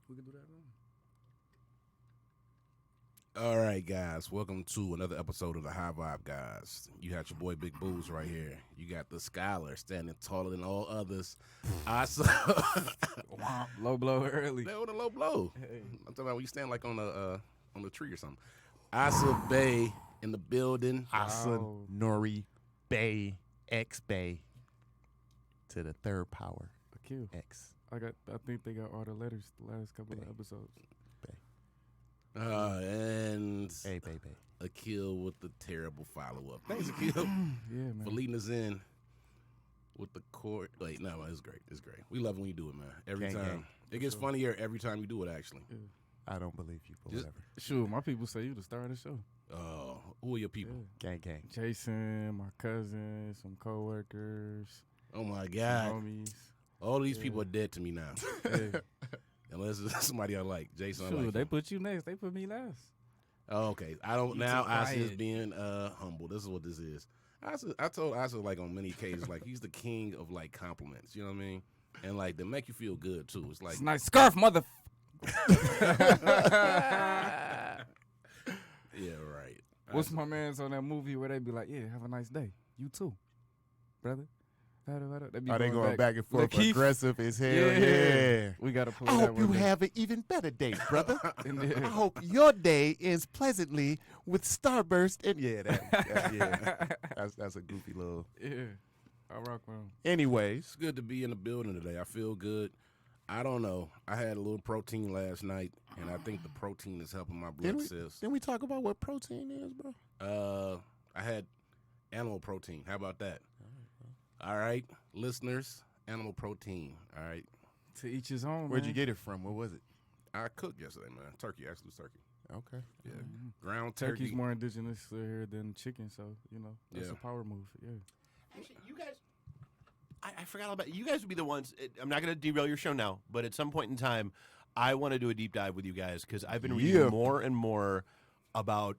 We can do that wrong. All right, guys. Welcome to another episode of the High Vibe Guys. You got your boy Big Booze right here. You got the scholar standing taller than all others. I saw Low blow early. that was a low blow. Hey. I'm talking about when you stand like on a tree or something. Asa Bay in the building. Asa Wow. Nori Bay X Bay to the third power Akil. X. I think they got all the letters the last couple of episodes. And Bay Bay Bay. Akil with the terrible follow up. Thanks, Akil, Yeah, man. for leading us in with the court. Wait, no, it's great. It's great. We love when you do it, man. Every Gang, time. gang. It gets funnier every time you do it, actually. I don't believe you, but Just- whatever. Shoot, my people say you the star of the show. Who are your people? Yeah. Gang gang. Jason, my cousin, some coworkers, Oh, my some God. homies. All these Yeah. people are dead to me now. Hey. Unless it's somebody I like. Jason, I Shoot, like they him. put you next. They put me last. Oh, okay. I don't You now. too Asa is quiet. being humble. This is what this is. I told Asa like on many occasions, like he's the king of like compliments. You know what I mean? And like they make you feel good too. It's like It's a nice scarf, mother. yeah, right. What's my man's on that movie where they be like, yeah, have a nice day. You too, brother. They be Are they going back and forth Lakeith. aggressive as hell? Yeah. Yeah. We got to play I that hope you one day. have an even better day, brother. And I then- hope your day ends pleasantly with starburst. And that's a goofy little. Yeah, I rock with him. Anyways, It's good to be in the building today. I feel good. I don't know. I had a little protein last night, and I think the protein is helping my blood cells. didn't we talk about what protein is, bro? I had animal protein. How about that? All right, listeners, animal protein. All right. To each his own. Where'd you man. get it from? What was it? I cooked yesterday, man. Turkey, actually, it was turkey. Okay. Yeah, Mhm. ground turkey. Turkey's more indigenous here than chicken, so you know that's Yeah. a power move. Yeah. Actually, you guys, I forgot all about you guys. Would be the ones. I'm not going to derail your show now, but at some point in time, I want to do a deep dive with you guys because I've been reading Yeah. more and more about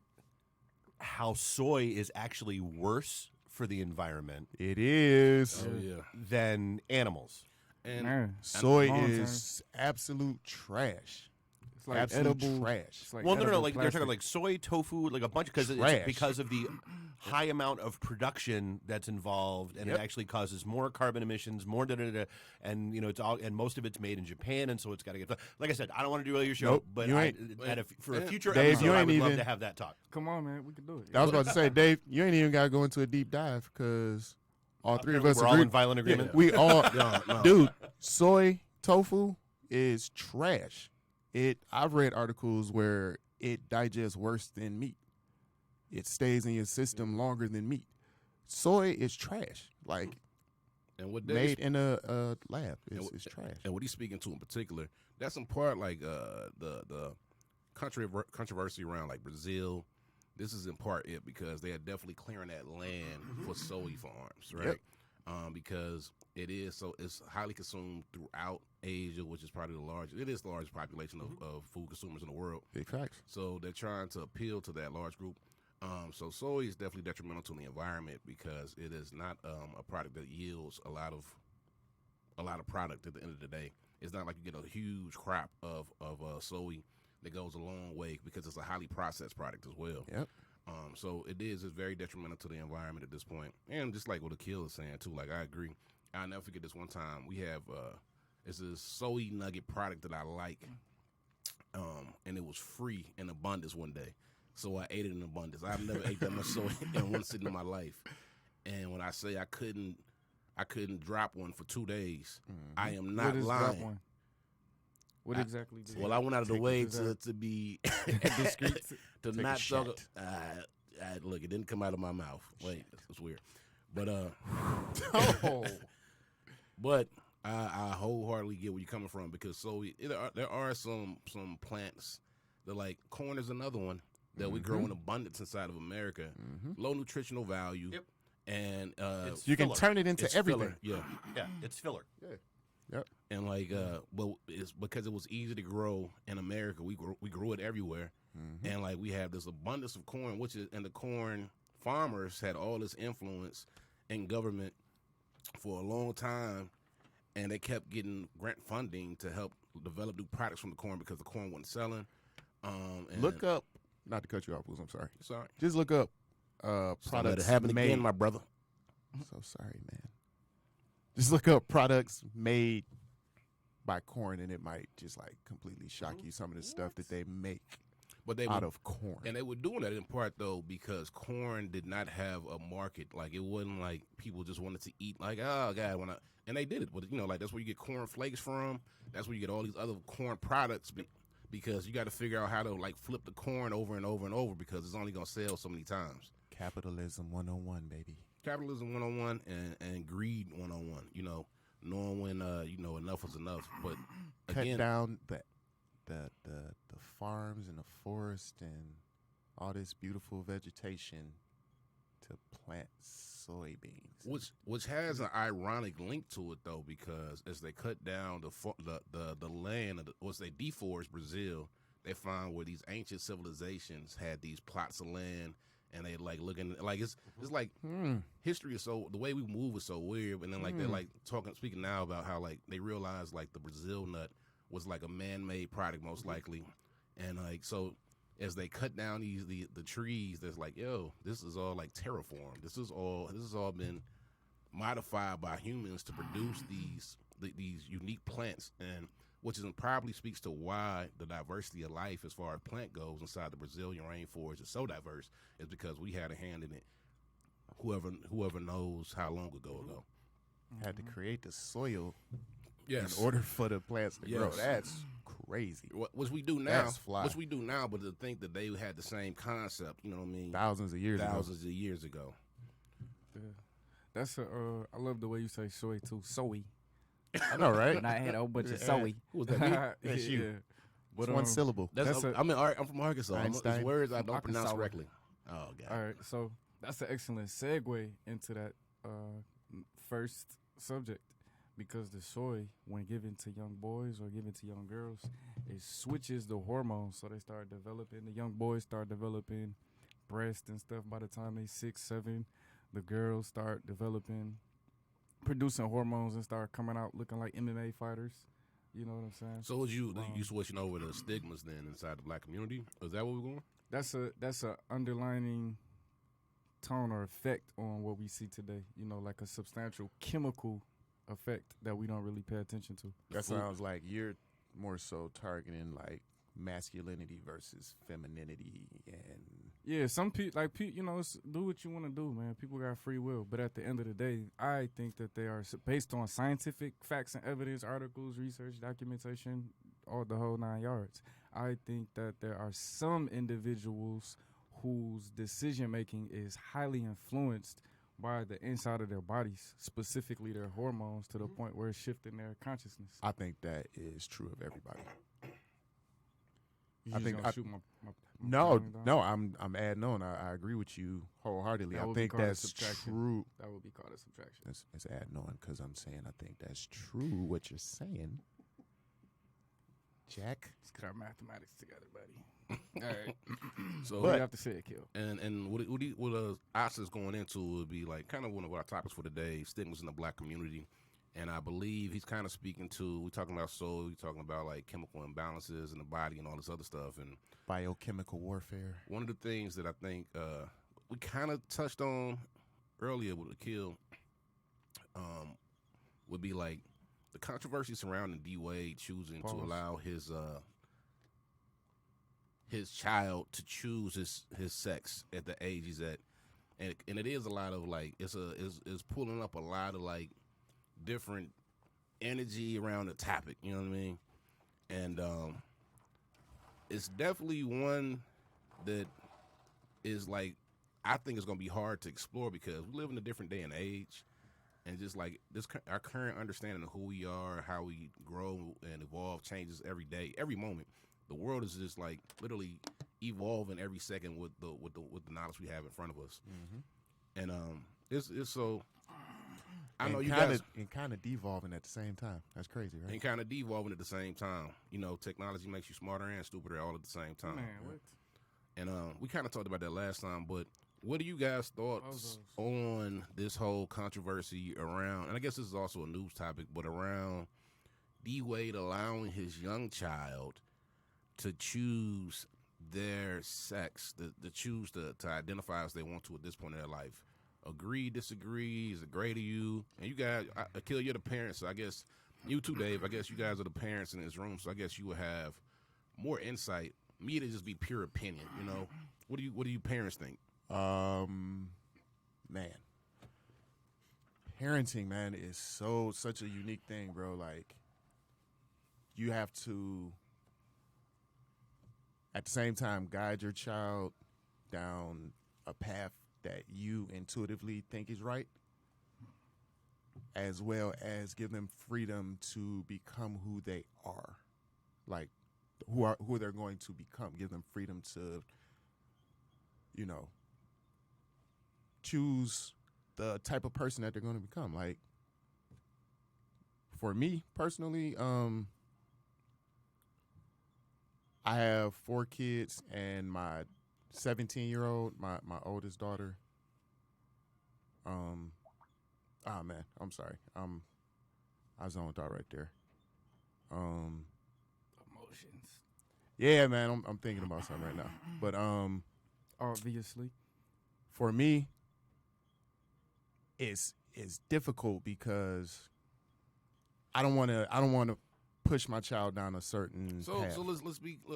how soy is actually worse for the environment It is. Oh yeah, than animals. and Man, Soy long is absolute trash. it's like absolute edible trash. It's like Well, no, edible like they're talking plastic. like soy, tofu, like a bunch because it's Trash. because of the high amount of production that's involved, and Yep. it actually causes more carbon emissions, more da da da, and you know it's all, and most of it's made in Japan, and so it's got to get. Like I said, I don't want to derail your show, Nope, but you I, ain't. for a future Dave, episode, you I ain't would love even- to have that talk. Come on, man, we can do it. I was about to say, Dave, you ain't even got to go into a deep dive because all three of Apparently us we're all agree. in violent agreement. We all, No. dude. Soy tofu is trash. I've read articles where it digests worse than meat. It stays in your system longer than meat. Soy is trash. Like and what they made in a lab, And it's trash. and what he's speaking to in particular, that's in part like the controversy around like Brazil. This is in part it because they are definitely clearing that land for soy farms, right? Yep. Because it's highly consumed throughout Asia, which is probably it is the largest population of food consumers in the world. Big facts. So they're trying to appeal to that large group. So soy is definitely detrimental to the environment because it is not a product that yields a lot of product at the end of the day. It's not like you get a huge crop of soy that goes a long way because it's a highly processed product as well. Yep. So it's very detrimental to the environment at this point. And just like what Akil is saying too, like I agree. I'll never forget this one time we have it's a soy nugget product that I like. And it was free in abundance one day. So I ate it in abundance. I've never ate that much soy in one sitting in my life. And when I say I couldn't drop one for 2 days, I am What not is lying. drop one? What exactly? Did Well, I went out of the Take way it to to be discreet. to Take a not talk. shot. Look, it didn't come out of my mouth. Wait, it's weird. But Oh. but I wholeheartedly get where you're coming from because there are some plants that like corn is another one that we grow in abundance inside of America. Low nutritional value. Yep. And It's You can filler. turn it into it's everything. filler, yeah. Yeah, it's filler. Yep. And like, well, it's because it was easy to grow in America. We grew it everywhere, and like we have this abundance of corn, and the corn farmers had all this influence in government for a long time, and they kept getting grant funding to help develop new products from the corn because the corn wasn't selling. And Look up, not to cut you off, Booz, I'm sorry. Sorry. Just look up Let products it happen made. again, my brother. So sorry, man. Just look up products made by corn, and it might just like completely shock you. Some of the stuff that they make But they out were, of corn. and they were doing that in part though because corn did not have a market. Like it wasn't like people just wanted to eat. Like, oh God, and they did it. But like that's where you get corn flakes from. That's where you get all these other corn products. Because you got to figure out how to like flip the corn over and over and over because it's only gonna sell so many times. Capitalism 101, baby. Capitalism 101 and greed 101. Knowing when enough is enough. But Cut again, down the farms and the forest and all this beautiful vegetation to plant soybeans. which has an ironic link to it though, because as they cut down the land, once they deforest Brazil, they find where these ancient civilizations had these plots of land, and they like looking like it's like history is so, the way we move is so weird, and then like they're like speaking now about how like they realized like the Brazil nut was like a man-made product most likely, and like so. As they cut down the trees, there's like, yo, this is all like terraformed. This is all been modified by humans to produce these unique plants, and which probably speaks to why the diversity of life as far as plant goes inside the Brazilian rainforest is so diverse. Is because we had a hand in it. Whoever knows how long ago. Had to create the soil Yes. in order for the plants to grow. Yes. That's crazy. Which we do now. That's fly. Which we do now, but to think that they had the same concept, you know what I mean? Thousands of years ago. Yeah. That's I love the way you say soy too. Soy. I know, right? And I had a whole bunch of soy. Who was that? Me? That's you. Yeah. It's But, one syllable. That's I'm from Arkansas. Einstein. It's words I don't Arkansas. pronounce correctly. Oh God. All right, so that's an excellent segue into that first subject, because the soy, when given to young boys or given to young girls, it switches the hormones, so they start developing. The young boys start developing breast and stuff by the time they 6, 7. The girls start developing, producing hormones and start coming out looking like MMA fighters. You know what I'm saying? So was you switching over the stigmas then inside the black community? Is that where we're going? That's a underlining tone or effect on what we see today. Like a substantial chemical effect that we don't really pay attention to. That sounds like you're more so targeting like masculinity versus femininity, and Yeah, some people it's do what you want to do, man. People got free will, but at the end of the day, I think that they are based on scientific facts and evidence, articles, research, documentation, all the whole 9 yards. I think that there are some individuals whose decision making is highly influenced by the inside of their bodies, specifically their hormones, to the point where it's shifting their consciousness. I think that is true of everybody. You I just think gonna I- shoot my No, tongue down? no, I'm adding on. I agree with you wholeheartedly. That I would be think called a that's subtraction. true. That would be called a subtraction. It's adding on because I'm saying I think that's true what you're saying, Jack. Let's get our mathematics together, buddy. All right. So What do you have to say, Kill? and what us is going into would be like kind of one of our topics for today, stigmas in the black community. And I believe he's kind of speaking to, we're talking about soul, we're talking about like chemical imbalances in the body and all this other stuff. And Biochemical warfare. one of the things that I think we kind of touched on earlier with the kill would be like the controversy surrounding D Wade choosing Pause. to allow his child to choose his sex at the age he's at, and it is a lot of like it's pulling up a lot of like different energy around the topic, you know what I mean? And it's definitely one that is like, I think it's gonna be hard to explore because we live in a different day and age, and just like this, our current understanding of who we are, how we grow and evolve changes every day, every moment. The world is just like literally evolving every second with the knowledge we have in front of us, and it's so. I know you guys and kind of devolving at the same time. That's crazy, right? and kind of devolving at the same time. You know, technology makes you smarter and stupider all at the same time. Man, what? And we kind of talked about that last time, but What are you guys' thoughts on this whole controversy around, and I guess this is also a news topic, but around D-Wade allowing his young child to choose their sex, to choose to identify as they want to at this point in their life? Agree, disagree? Is it great to you? And you guys, Akil, you're the parents, so I guess you too, Dave. I guess you guys are the parents in this room, so I guess you would have more insight. Me to just be pure opinion, you know. What do you parents think? Man, parenting, man, is such a unique thing, bro. Like, you have to, at the same time, guide your child down a path that you intuitively think is right, as well as give them freedom to become who they are, like who they're going to become. Give them freedom to, you know, choose the type of person that they're going to become. Like, for me personally, I have 4 kids, and my 17-year-old, my oldest daughter. Oh man, I'm sorry. I zoned out right there. Emotions. Yeah, man, I'm thinking about something right now. But Obviously. for me, it's difficult because I don't want to push my child down a certain path.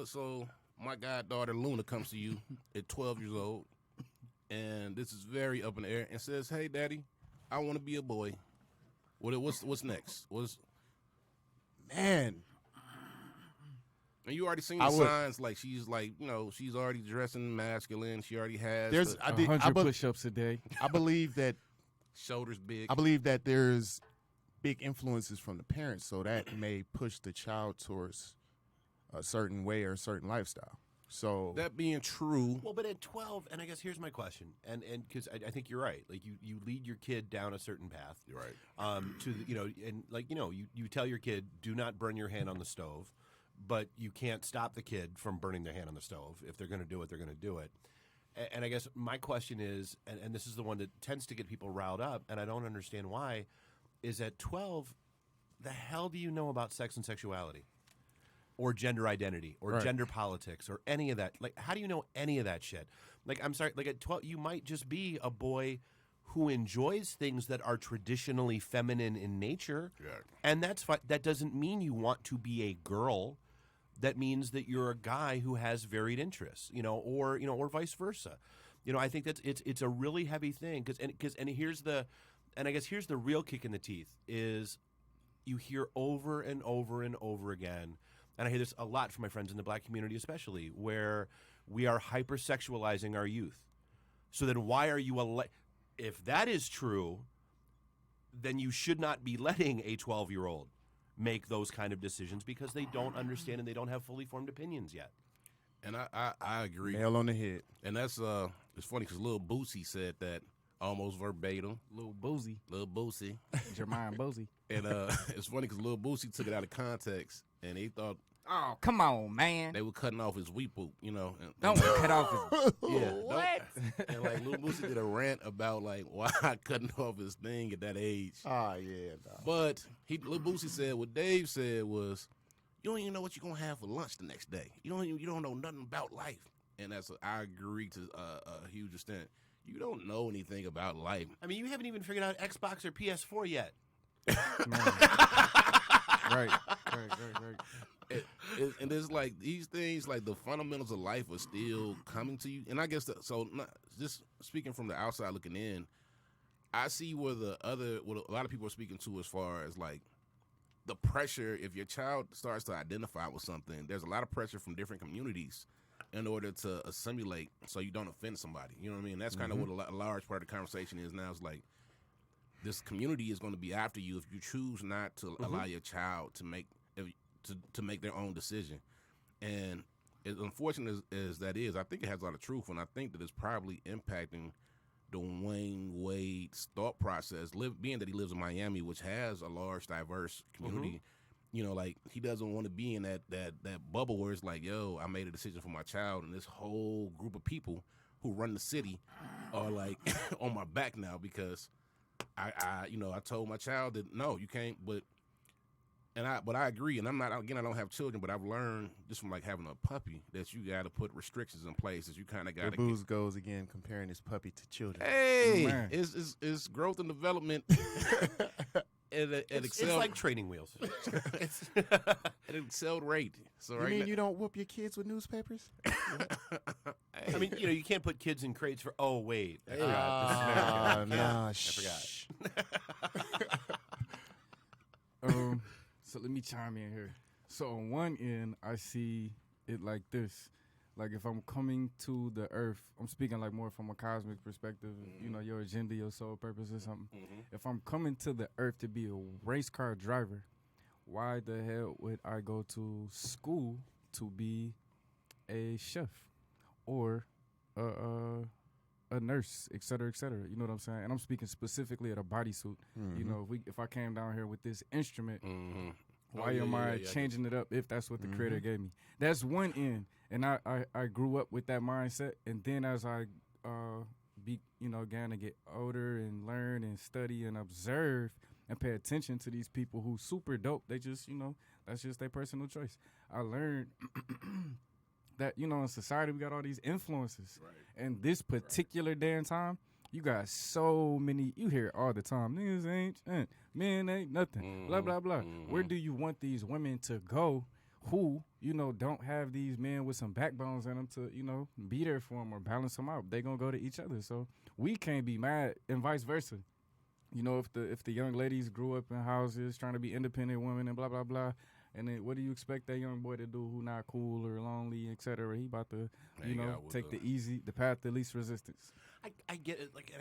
So my goddaughter Luna comes to you at 12 years old, and this is very up in the air, and says, "Hey, Daddy, I want to be a boy. What's next? Man, And you already seen the signs, like she's like, you know, she's already dressing masculine. She already has 100 push-ups a day. I believe that shoulders big. I believe that there's big influences from the parents, so that may push the child towards a certain way or a certain lifestyle. So that being true, well, but at 12, and I guess here's my question, and because I think you're right. Like you lead your kid down a certain path. You're right. To the, and like you tell your kid, do not burn your hand on the stove, but you can't stop the kid from burning their hand on the stove. If they're going to do it, they're going to do it. And I guess my question is, and this is the one that tends to get people riled up, and I don't understand why, is at 12, the hell do you know about sex and sexuality? Or gender identity, or gender politics, or any of that. Like, how do you know any of that shit? Like, I'm sorry, like at 12, you might just be a boy who enjoys things that are traditionally feminine in nature, and that's fine. That doesn't mean you want to be a girl. That means that you're a guy who has varied interests, or vice versa. I think that's it's a really heavy thing because here's the real kick in the teeth is you hear over and over and over again. And I hear this a lot from my friends in the black community especially, where we are hypersexualizing our youth. So then why are you if that is true, then you should not be letting a 12-year-old make those kind of decisions because they don't understand and they don't have fully formed opinions yet. And I agree. Nail on the head. And that's it's funny because Lil Boosie said that almost verbatim. Lil Boosie. Jermaine Boosie. And it's funny because Lil Boosie took it out of context and he thought, oh, come on, man. They were cutting off his weep whoop, Don't cut off his... Yeah. What? And like Lil Boosie did a rant about like why cutting off his thing at that age. Oh, yeah. No. But Lil Boosie said what Dave said was, you don't even know what you're going to have for lunch the next day. You don't know nothing about life. And I agree to a huge extent. You don't know anything about life. I mean, you haven't even figured out Xbox or PS4 yet. Right. And there's like these things, like the fundamentals of life are still coming to you. And I guess just speaking from the outside looking in, I see what a lot of people are speaking to as far as like the pressure. If your child starts to identify with something, there's a lot of pressure from different communities in order to assimilate so you don't offend somebody. You know what I mean? That's kind of what a large part of the conversation is now. It's like this community is going to be after you if you choose not to allow your child to make their own decision. And as unfortunate as that is, I think it has a lot of truth, and I think that it's probably impacting Dwayne Wade's thought process, being that he lives in Miami, which has a large, diverse community. Like he doesn't want to be in that bubble where it's like, yo, I made a decision for my child, and this whole group of people who run the city are like on my back now because I told my child that no, you can't. But I agree, and I don't have children, but I've learned just from like having a puppy that you got to put restrictions in place. That you kind of got to. Booze goes again comparing his puppy to children. Hey, Man. it's growth and development. It's like training wheels. It's at an excelled rate. So You right mean now, you don't whoop your kids with newspapers? I mean, you can't put kids in crates for. Oh wait, I Hey. forgot. This is America. Nah, I forgot. So let me chime in here. So on one end, I see it like this. Like if I'm coming to the earth, I'm speaking like more from a cosmic perspective, your agenda, your soul purpose or something. If I'm coming to the earth to be a race car driver, why the hell would I go to school to be a chef or a nurse, et cetera, et cetera? You know what I'm saying? And I'm speaking specifically at a bodysuit. You know, if I came down here with this instrument, why am I changing it up if that's what the creator gave me? That's one end. And I grew up with that mindset. And then as I began to get older and learn and study and observe and pay attention to these people who super dope, they just, that's just their personal choice. I learned that, in society we got all these influences. Right. And this particular day and time, you got so many, you hear it all the time, niggas ain't, men ain't nothing, blah, blah, blah. Where do you want these women to go who, don't have these men with some backbones in them to, be there for them or balance them out? They gonna go to each other. So we can't be mad and vice versa. If the young ladies grew up in houses trying to be independent women and blah, blah, blah, and then what do you expect that young boy to do who not cool or lonely, et cetera? He about to, take the path of least resistance. I get it. Like,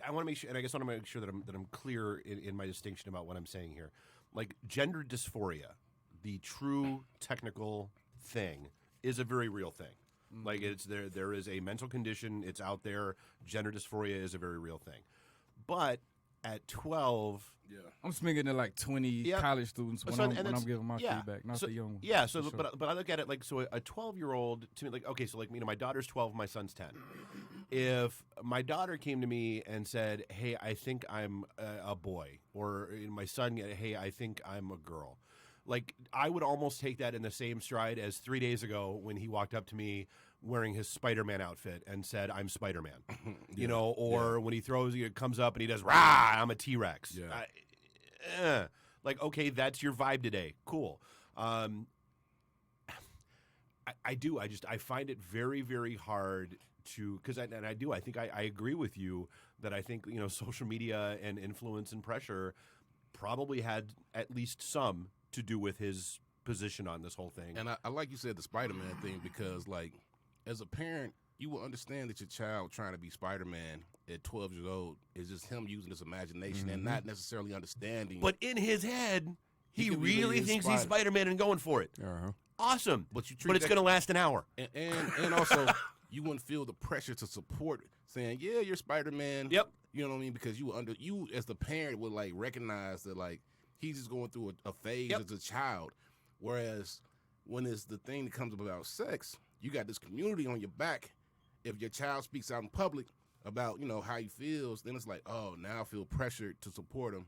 I want to make sure, and I guess I want to make sure that I'm clear in my distinction about what I'm saying here. Like, gender dysphoria, the true technical thing, is a very real thing. Like, it's there is a mental condition. It's out there. Gender dysphoria is a very real thing. But at 12, I'm speaking to like 20 college students when I'm giving my feedback, not the young ones. Yeah, so sure. but I look at it like, so a 12-year-old to me, like, okay, so like, my daughter's 12, my son's 10. If my daughter came to me and said, "Hey, I think I'm a boy," or my son, "Hey, I think I'm a girl," like, I would almost take that in the same stride as 3 days ago when he walked up to me wearing his Spider-Man outfit and said, "I'm Spider-Man," when he comes up and he does, "Rah, I'm a T-Rex." Like, okay, that's your vibe today. Cool. I find it very, very hard to, because I think I agree with you that I think, social media and influence and pressure probably had at least some to do with his position on this whole thing. And I like you said the Spider-Man thing, because like, as a parent, you will understand that your child trying to be Spider-Man at 12 years old is just him using his imagination and not necessarily understanding. But in his head, he really thinks he's Spider-Man and going for it. Awesome. But it's going to last an hour. And also, you wouldn't feel the pressure to support saying, "Yeah, you're Spider-Man." Yep. You know what I mean? Because you as the parent would like recognize that like he's just going through a phase as a child. Whereas when it's the thing that comes about sex, you got this community on your back. If your child speaks out in public about, how he feels, then it's like, oh, now I feel pressured to support him,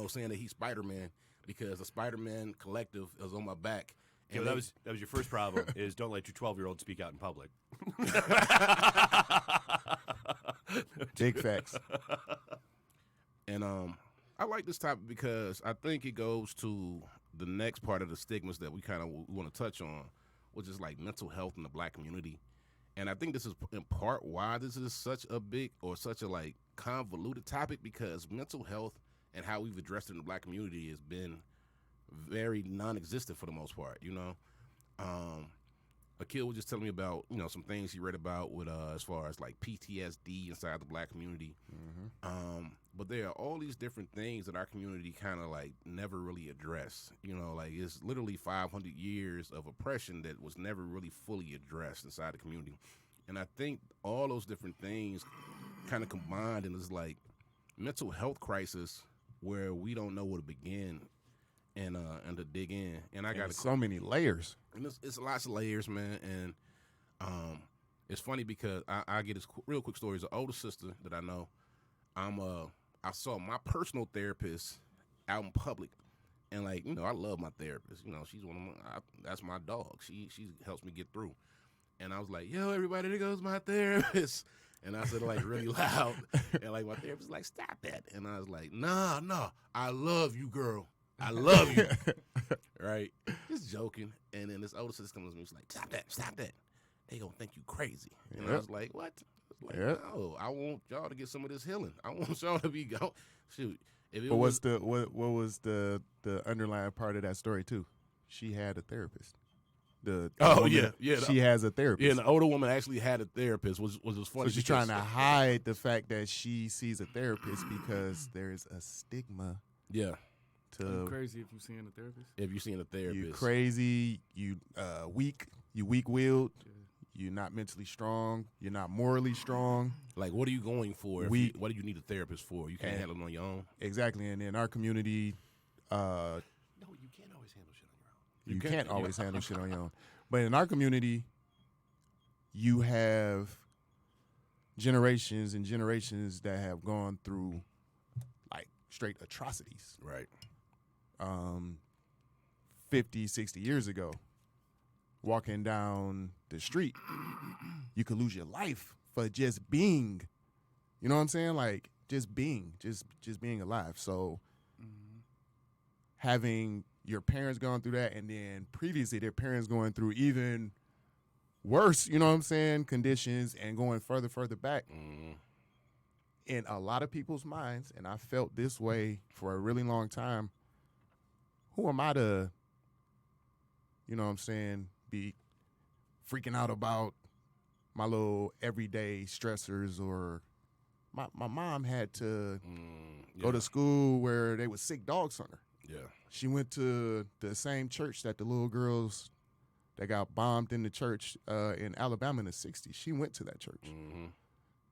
saying that he's Spider-Man because the Spider-Man collective is on my back. And that was your first problem, is don't let your 12-year-old speak out in public. Big facts. And I like this topic because I think it goes to the next part of the stigmas that we kind of want to touch on, which is like mental health in the Black community. And I think this is in part why this is such a big or such a like convoluted topic, because mental health and how we've addressed it in the Black community has been very non-existent for the most part. Akil was just telling me about some things he read about with as far as like PTSD inside the Black community. But there are all these different things that our community kind of like never really addressed. Like it's literally 500 years of oppression that was never really fully addressed inside the community. And I think all those different things kind of combined in this like mental health crisis where we don't know where to begin and to dig in. And I got so many layers. And it's lots of layers, man. And It's funny because I get this real quick story. It's an older sister that I know. I saw my personal therapist out in public, and like, you know, I love my therapist. You know, she's one of my that's my dog. She helps me get through. And I was like, yo, everybody, there goes my therapist. And I said, like, really loud. And, like, my therapist was like, stop that. And I was like, nah, I love you, girl. I love you. Right? Just joking. And then this older sister comes to me and was like, stop that. They gonna think you crazy. And I was like, what? Like, no, I want y'all to get some of this healing. I want y'all to be go. Shoot. But what was the underlying part of that story too? She had a therapist. She has a therapist. Yeah, and the older woman actually had a therapist, was funny. So she's trying to hide the fact that she sees a therapist because there's a stigma. Yeah. You crazy if you seeing a therapist? If you seeing a therapist. You crazy, you weak, you weak-willed, you're not mentally strong, you're not morally strong. Like, what are you going for? What do you need a therapist for? You can't handle it on your own? Exactly, and in our community... no, you can't always handle shit on your own. You can't always handle shit on your own. But in our community, you have generations and generations that have gone through, like, straight atrocities. Right. 50, 60 years ago, walking down the street, you could lose your life for just being, you know what I'm saying? Like, just being alive. So having your parents going through that, and then previously their parents going through even worse, you know what I'm saying, conditions, and going further back. In a lot of people's minds, and I felt this way for a really long time, who am I to, you know what I'm saying, be freaking out about my little everyday stressors? Or my mom had to go to school where they would sick dogs on her. Yeah. She went to the same church that the little girls that got bombed in the church in Alabama in the 60s. She went to that church.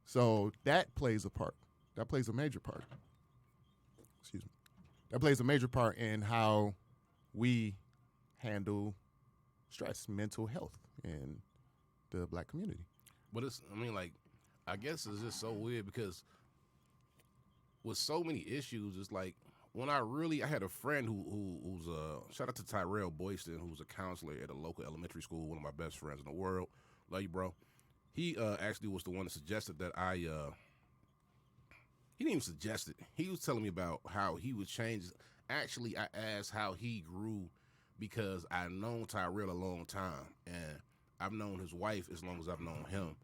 So that plays a part. That plays a major part. Excuse me. That plays a major part in how we handle stress, mental health in the black community. But I guess it's just so weird because with so many issues, it's like, when I had a friend who's shout out to Tyrell Boyston, who's a counselor at a local elementary school, one of my best friends in the world. Love you, bro. He actually was the one that suggested that he didn't even suggest it. He was telling me about how he would change. Actually, I asked how he grew because I've known Tyrell a long time, and I've known his wife as long as I've known him,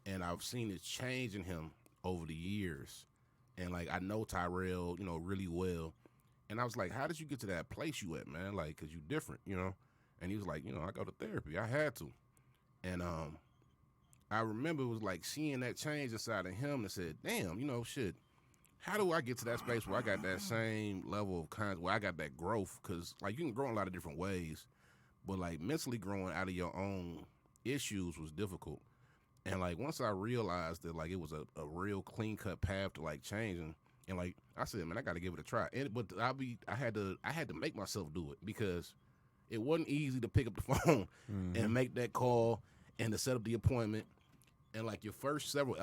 and I've seen it change in him over the years. And, like, I know Tyrell, you know, really well. And I was like, how did you get to that place you at, man? Like, because you different, you know? And he was like, you know, I go to therapy. I had to. And I remember it was like seeing that change inside of him and said, damn, you know, shit, how do I get to that space where I got that same level of where I got that growth? Because, like, you can grow in a lot of different ways. But, like, mentally growing out of your own issues was difficult. And, like, once I realized that, like, it was a real clean-cut path to, like, changing, and, like, I said, man, I got to give it a try. But I had to make myself do it because it wasn't easy to pick up the phone and make that call and to set up the appointment. And, like, your first several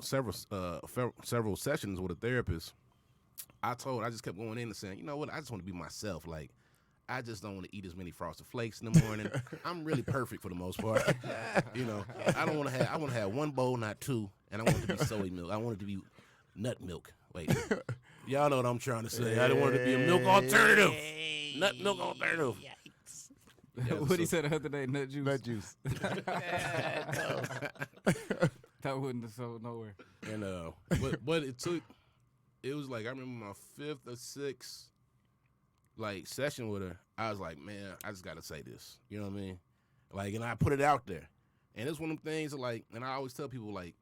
sessions with a therapist, I just kept going in and saying, you know what, I just want to be myself. Like, I just don't want to eat as many Frosted Flakes in the morning. I'm really perfect for the most part. You know, I want to have one bowl, not two, and I want it to be soy milk. I want it to be nut milk. Wait, y'all know what I'm trying to say. I don't want it to be a milk alternative. Nut milk alternative. Yeah, what he said the other day, nut juice. Nut juice. That wouldn't have sold nowhere. And but it was like, I remember my 5th or 6th like session with her. I was like, man, I just gotta say this. You know what I mean? Like, and I put it out there. And it's one of them things that, like, and I always tell people, like,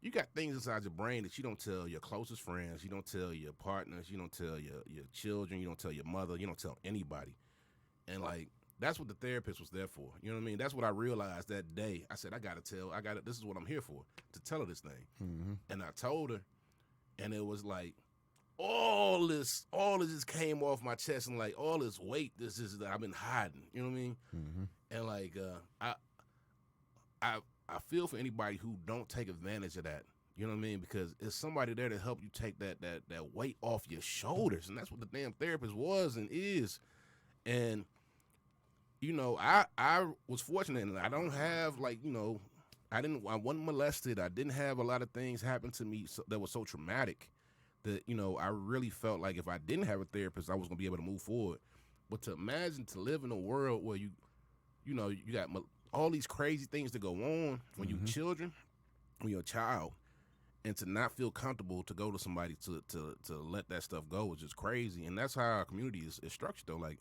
you got things inside your brain that you don't tell your closest friends, you don't tell your partners, you don't tell your children, you don't tell your mother, you don't tell anybody. And, like, that's what the therapist was there for. You know what I mean? That's what I realized that day. I said, this is what I'm here for, to tell her this thing. And I told her, and it was like, all this just came off my chest, and, like, all this weight, this is that I've been hiding. You know what I mean? And, like, I feel for anybody who don't take advantage of that. You know what I mean? Because it's somebody there to help you take that weight off your shoulders, and that's what the damn therapist was and is. And you know, I was fortunate, and I don't have I wasn't molested. I didn't have a lot of things happen to me that were so traumatic that I really felt like if I didn't have a therapist, I was gonna be able to move forward. But to imagine to live in a world where you got all these crazy things that go on when you're children, when you're a child. And to not feel comfortable to go to somebody to let that stuff go is just crazy. And that's how our community is structured, though. Like,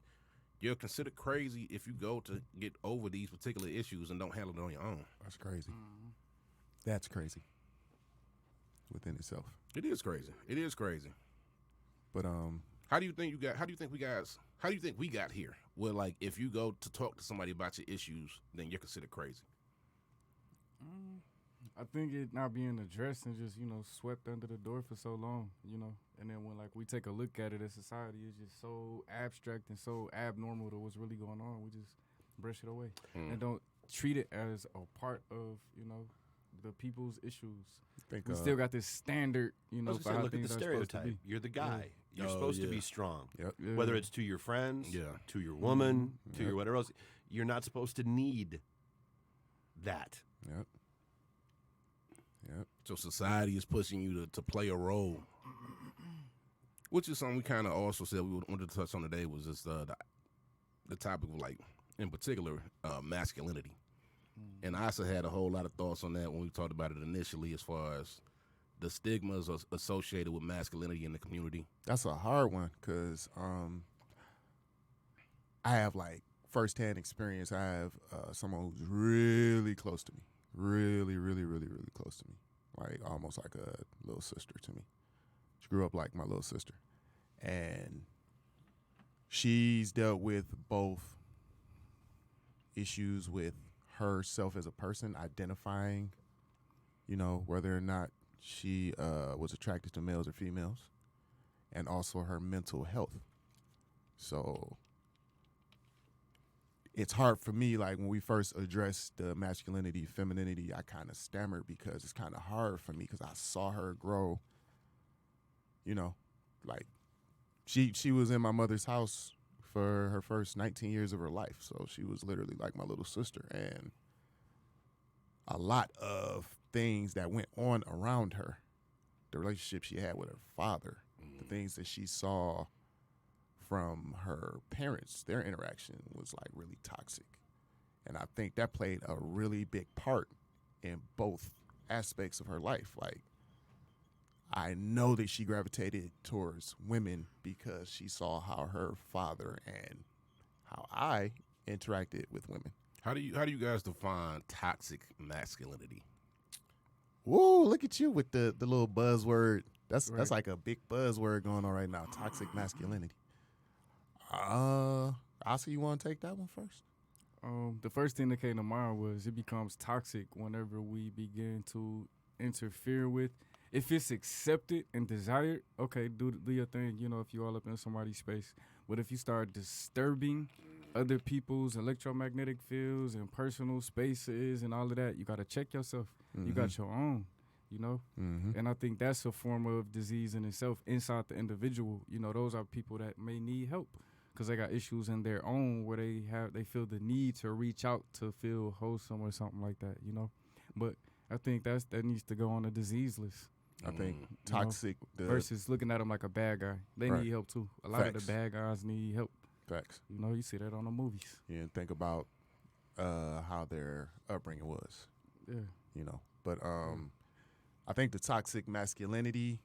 you're considered crazy if you go to get over these particular issues and don't handle it on your own. That's crazy. That's crazy within itself. It is crazy. It is crazy. But how do you think we got here? Well, like, if you go to talk to somebody about your issues, then you're considered crazy. I think it not being addressed and just, swept under the door for so long, and then when we take a look at it as society, it's just so abstract and so abnormal to what's really going on. We just brush it away and don't treat it as a part of, the people's issues. We still got this standard, for how look at things the are supposed to stereotype. be. You're the guy. Yeah. You're supposed to be strong. Yep. Yeah. Whether it's to your friends, Yeah. to your woman, to your whatever else. You're not supposed to need that. Yep. So society is pushing you to play a role, which is something we kind of also said we wanted to touch on today, was just the topic of, in particular, masculinity. And I also had a whole lot of thoughts on that when we talked about it initially, as far as the stigmas associated with masculinity in the community. That's a hard one because I have firsthand experience. I have someone who's really close to me, really, really, really, really close to me, almost like a little sister to me. She grew up like my little sister, and she's dealt with both issues with herself as a person, identifying, whether or not she was attracted to males or females, and also her mental health. So it's hard for me, when we first addressed the masculinity, femininity, I kind of stammered because it's kind of hard for me because I saw her grow, she was in my mother's house for her first 19 years of her life. So she was literally like my little sister. And a lot of things that went on around her, the relationship she had with her father, the things that she saw from her parents, their interaction was really toxic. And I think that played a really big part in both aspects of her life. I know that she gravitated towards women because she saw how her father and how I interacted with women. How do you guys define toxic masculinity? Whoa, look at you with the little buzzword. That's like a big buzzword going on right now. Toxic masculinity. Oscar, you want to take that one first? The first thing that came to mind was it becomes toxic whenever we begin to interfere with. If it's accepted and desired, okay, do your thing, if you all up in somebody's space. But if you start disturbing other people's electromagnetic fields and personal spaces and all of that, you got to check yourself. You got your own, And I think that's a form of disease in itself inside the individual. Those are people that may need help because they got issues in their own where they feel the need to reach out to feel wholesome or something like that, But I think that needs to go on the disease list. I think toxic versus looking at them like a bad guy. They need help too. A lot of the bad guys need help. Facts. You see that on the movies. Yeah, and think about how their upbringing was. Yeah. But I think the toxic masculinity,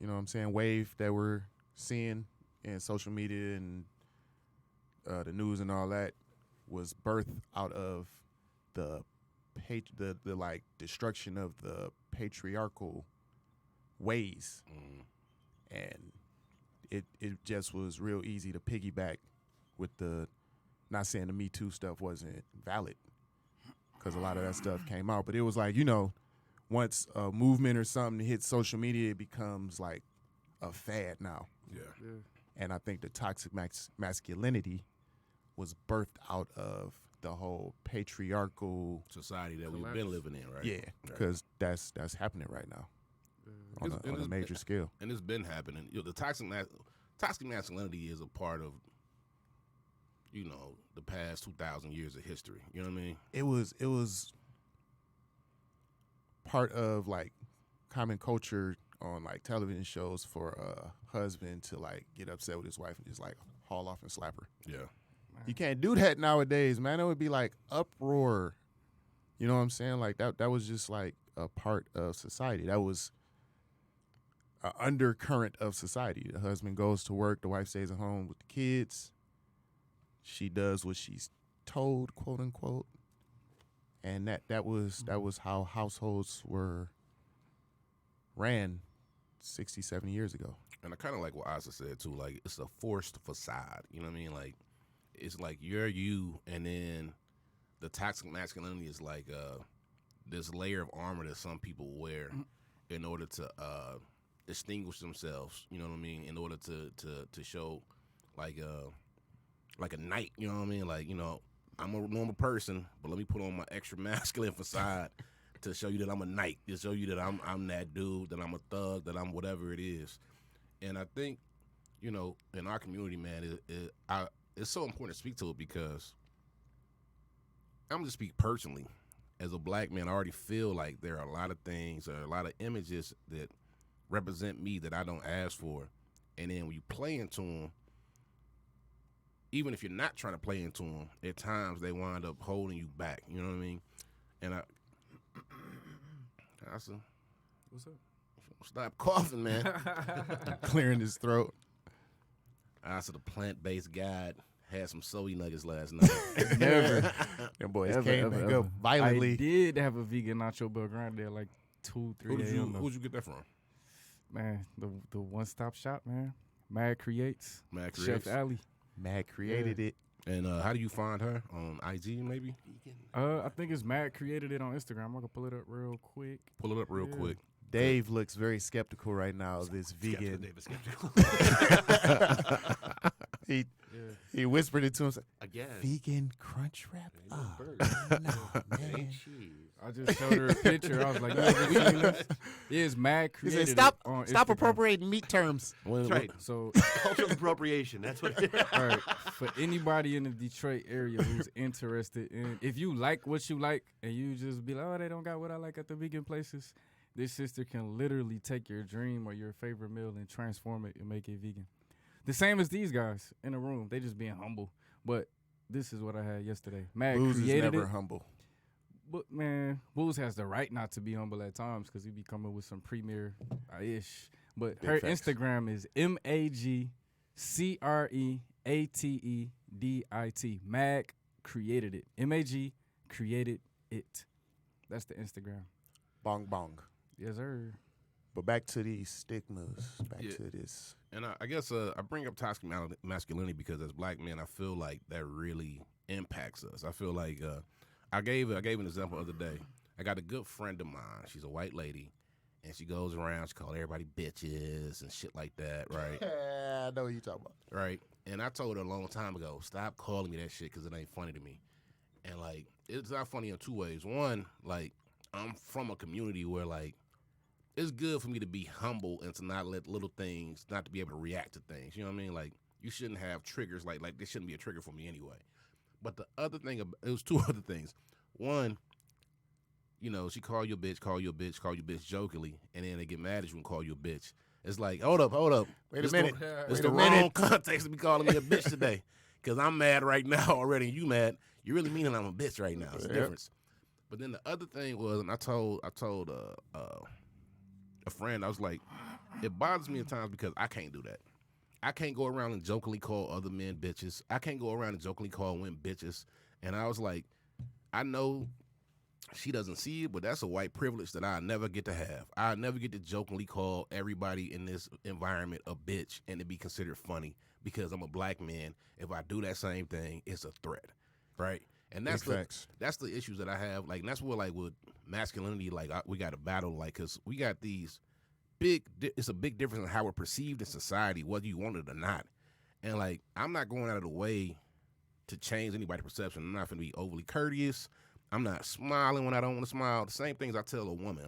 wave that we're seeing in social media and the news and all that was birthed out of the destruction of the patriarchal ways, and it just was real easy to piggyback with not saying the Me Too stuff wasn't valid because a lot of that stuff came out, but it was once a movement or something hits social media, it becomes a fad now. Yeah. And I think the toxic masculinity was birthed out of the whole patriarchal society that Collapse. we've been living in, right? Yeah, Right. because that's happening right now on a major scale. And it's been happening. The toxic masculinity is a part of, the past 2,000 years of history. You know what I mean? It was part of like common culture on like television shows for a husband to like get upset with his wife and just like haul off and slap her. Yeah. You can't do that nowadays, man. It would be like uproar. You know what I'm saying? Like that was just like a part of society. That was an undercurrent of society. The husband goes to work, the wife stays at home with the kids. She does what she's told, quote unquote. And that was how households were ran 60, 70 years ago. And I kind of like what Asa said too. Like, it's a forced facade. You know what I mean? Like, it's like you're you, and then the toxic masculinity is like this layer of armor that some people wear in order to distinguish themselves. You know what I mean? In order to show like a knight. You know what I mean? Like, I'm a normal person, but let me put on my extra masculine facade to show you that I'm a knight, to show you that I'm that dude, that I'm a thug, that I'm whatever it is. And I think, in our community, man, it's so important to speak to it because I'm going to speak personally. As a black man, I already feel like there are a lot of things or a lot of images that represent me that I don't ask for. And then when you play into them, even if you're not trying to play into them, at times they wind up holding you back. You know what I mean? And What's up? Stop coughing, man. Clearing his throat. I said the plant-based guide had some soy nuggets last night. Never. Them boys came back up violently. I did have a vegan nacho bell grind there like 2-3 a.m. Who'd you get that from? Man, the one-stop shop, man. Mad Creates. Mad Chef Creates. Ali. Mad created it. And how do you find her? On IG, maybe? I think it's Mad created it on Instagram. I'm gonna pull it up real quick. Pull it up real quick. Dave looks very skeptical right now of this vegan. Dave is skeptical. He whispered it to himself. Again. Vegan crunch wrap? Oh, burger. no, man. I just showed her a picture. I was like, it's Mad He created said, stop it on stop Instagram. appropriating meat terms. That's right. So, Cultural appropriation. That's what it is. all right, for anybody in the Detroit area who's interested in, if you like what you like and you just be like, oh, they don't got what I like at the vegan places, this sister can literally take your dream or your favorite meal and transform it and make it vegan. The same as these guys in the room. They just being humble. But this is what I had yesterday. Mad Booze is created never it. humble. But, man, Booze has the right not to be humble at times because he be coming with some premier-ish. But Big her facts. Instagram is MAGCREATEDIT. Mag created it. MAG created it. That's the Instagram. Bong bong. Yes, sir. But back to these stigmas. Back Yeah. to this. And I guess I bring up toxic masculinity because as black men, I feel like that really impacts us. I feel like I gave an example the other day. I got a good friend of mine. She's a white lady, and she goes around. She calls everybody bitches and shit like that, right? I know what you're talking about. Right. And I told her a long time ago, stop calling me that shit because it ain't funny to me. And, like, it's not funny in two ways. One, like, I'm from a community where, like, it's good for me to be humble and to not let little things, not to be able to react to things. You know what I mean? Like, you shouldn't have triggers. Like this shouldn't be a trigger for me anyway. But the other thing, it was two other things. One, she call you a bitch, call you a bitch jokingly, and then they get mad at you and call you a bitch. It's like, hold up. Wait a minute. It's Wait the a minute. wrong context to be calling me a bitch today. Because I'm mad right now already, and you mad. You really meaning I'm a bitch right now. It's a difference. But then the other thing was, and I told a friend, I was like, it bothers me at times because I can't do that. I can't go around and jokingly call other men bitches. I can't go around and jokingly call women bitches. And I was like, I know she doesn't see it, but that's a white privilege that I never get to have. I never get to jokingly call everybody in this environment a bitch and to be considered funny because I'm a black man. If I do that same thing, it's a threat, right? And that's the issues that I have. Like, and that's what, like, with masculinity, like, we got to battle, like, because we got these it's a big difference in how we're perceived in society, whether you want it or not. And, like, I'm not going out of the way to change anybody's perception. I'm not finna be overly courteous. I'm not smiling when I don't want to smile. The same things I tell a woman.